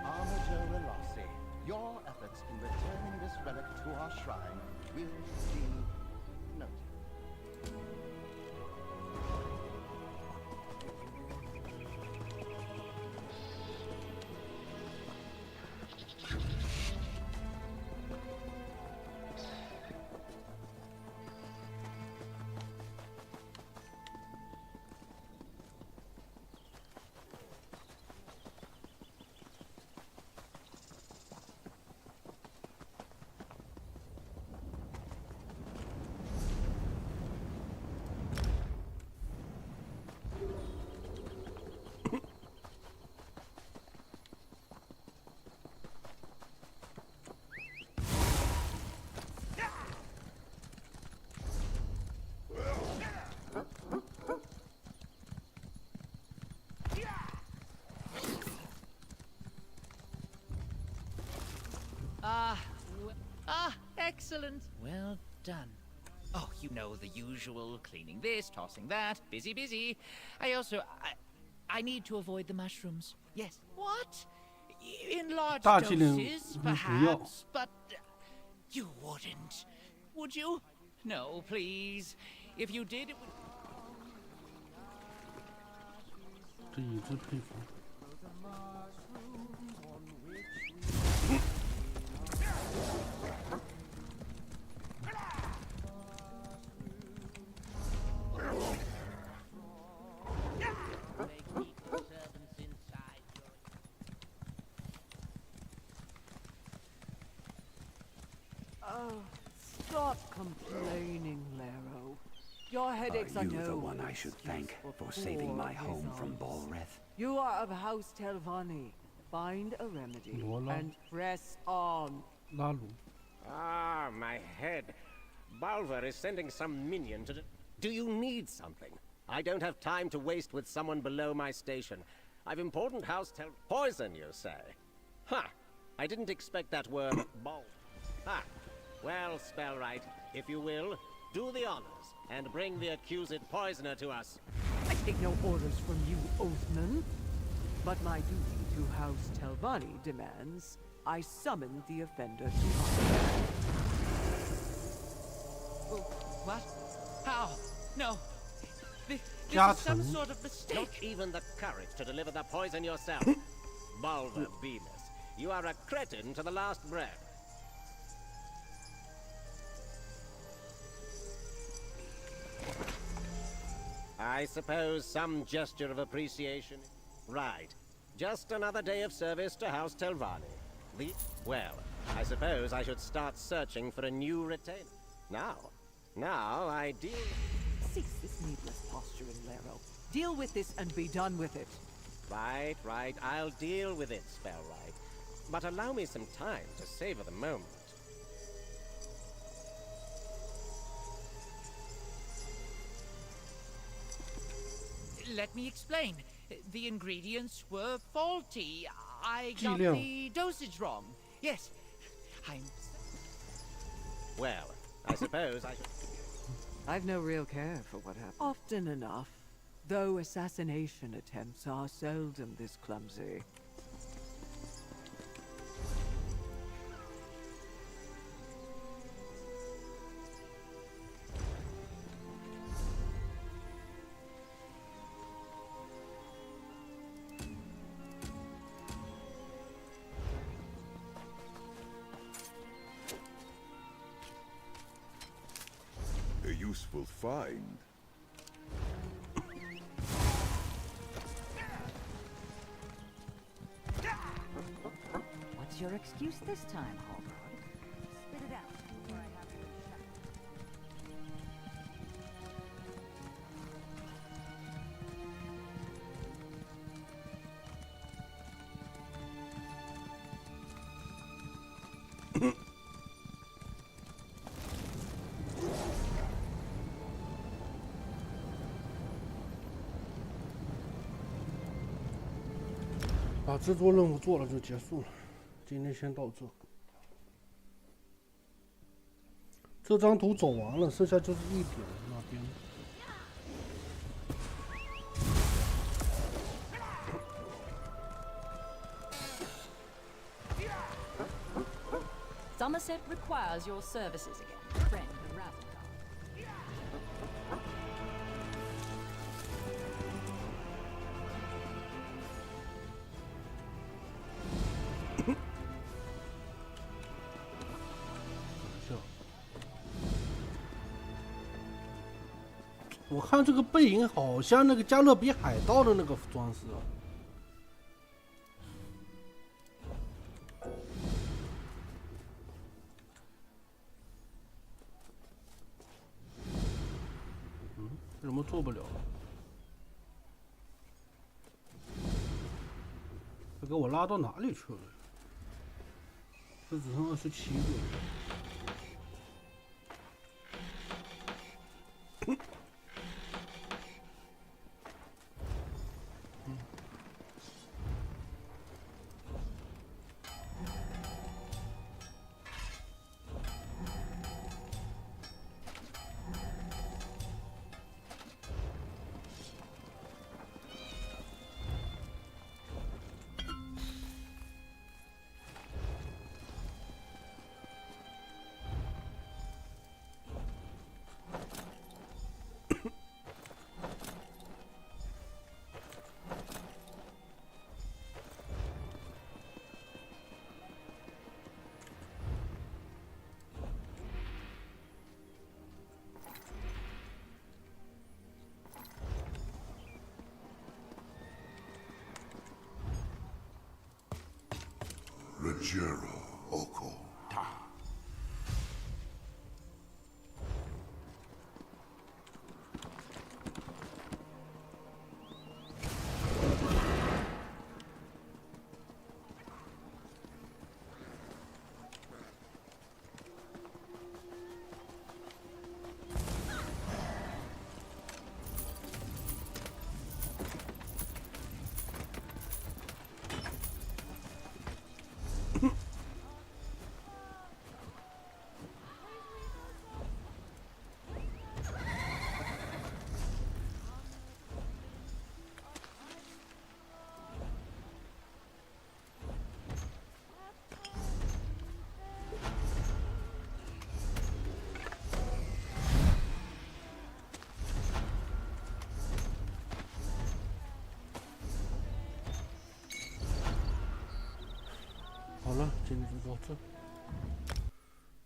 Armager Relasi, your efforts in returning this relic to our shrine will be noted. Excellent. Well done. Oh, you know the usual. Cleaning this, tossing that. Busy, busy. I need to avoid the mushrooms. Yes. What? In large doses, perhaps, but you wouldn't. Would you? No, please. If you did, it would... 这椅子佩服。Oh, stop complaining, Lero. Your headaches are you no the one I should thank for saving my home from Balreth? You are of House Telvanni. Find a remedy and press on. Ah, my head. Balver is sending some minion to... Do you need something? I don't have time to waste with someone below my station. I've important Poison, you say? Ha! I didn't expect that word, Bal. Ha! Well, Spellwright, if you will, do the honors and bring the accused poisoner to us. I take no orders from you, Oathman. But my duty to House Telvanni demands I summon the offender to What? How? No. This is some sort of mistake. Not even the courage to deliver the poison yourself. Balver Bemis, you are a cretin to the last breath. I suppose some gesture of appreciation. Right. Just another day of service to House Telvanni. Well, I suppose I should start searching for a new retainer. Now I deal... Cease this needless posturing, Lero. Deal with this and be done with it. Right. I'll deal with it, Spellwright. But allow me some time to savor the moment. Let me explain. The ingredients were faulty. I got the dosage wrong. Yes, I'm... Well, I suppose I should... I've no real care for what happened. Often enough, though assassination attempts are seldom this clumsy. A useful find. What's your excuse this time, Hallbrook? Spit it out before I have you shut. 把制作任务做了就结束了，今天先到这。这张图走完了，剩下就是一点那边。Somerset requires your services again, friend of Rathgar. 我看这个背影好像那个加勒比海盗的那个装饰啊。怎么做不了？这给我拉到哪里去了？这只剩27个。Ruggiero Oko. 好了，今天就到这，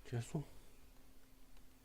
结束。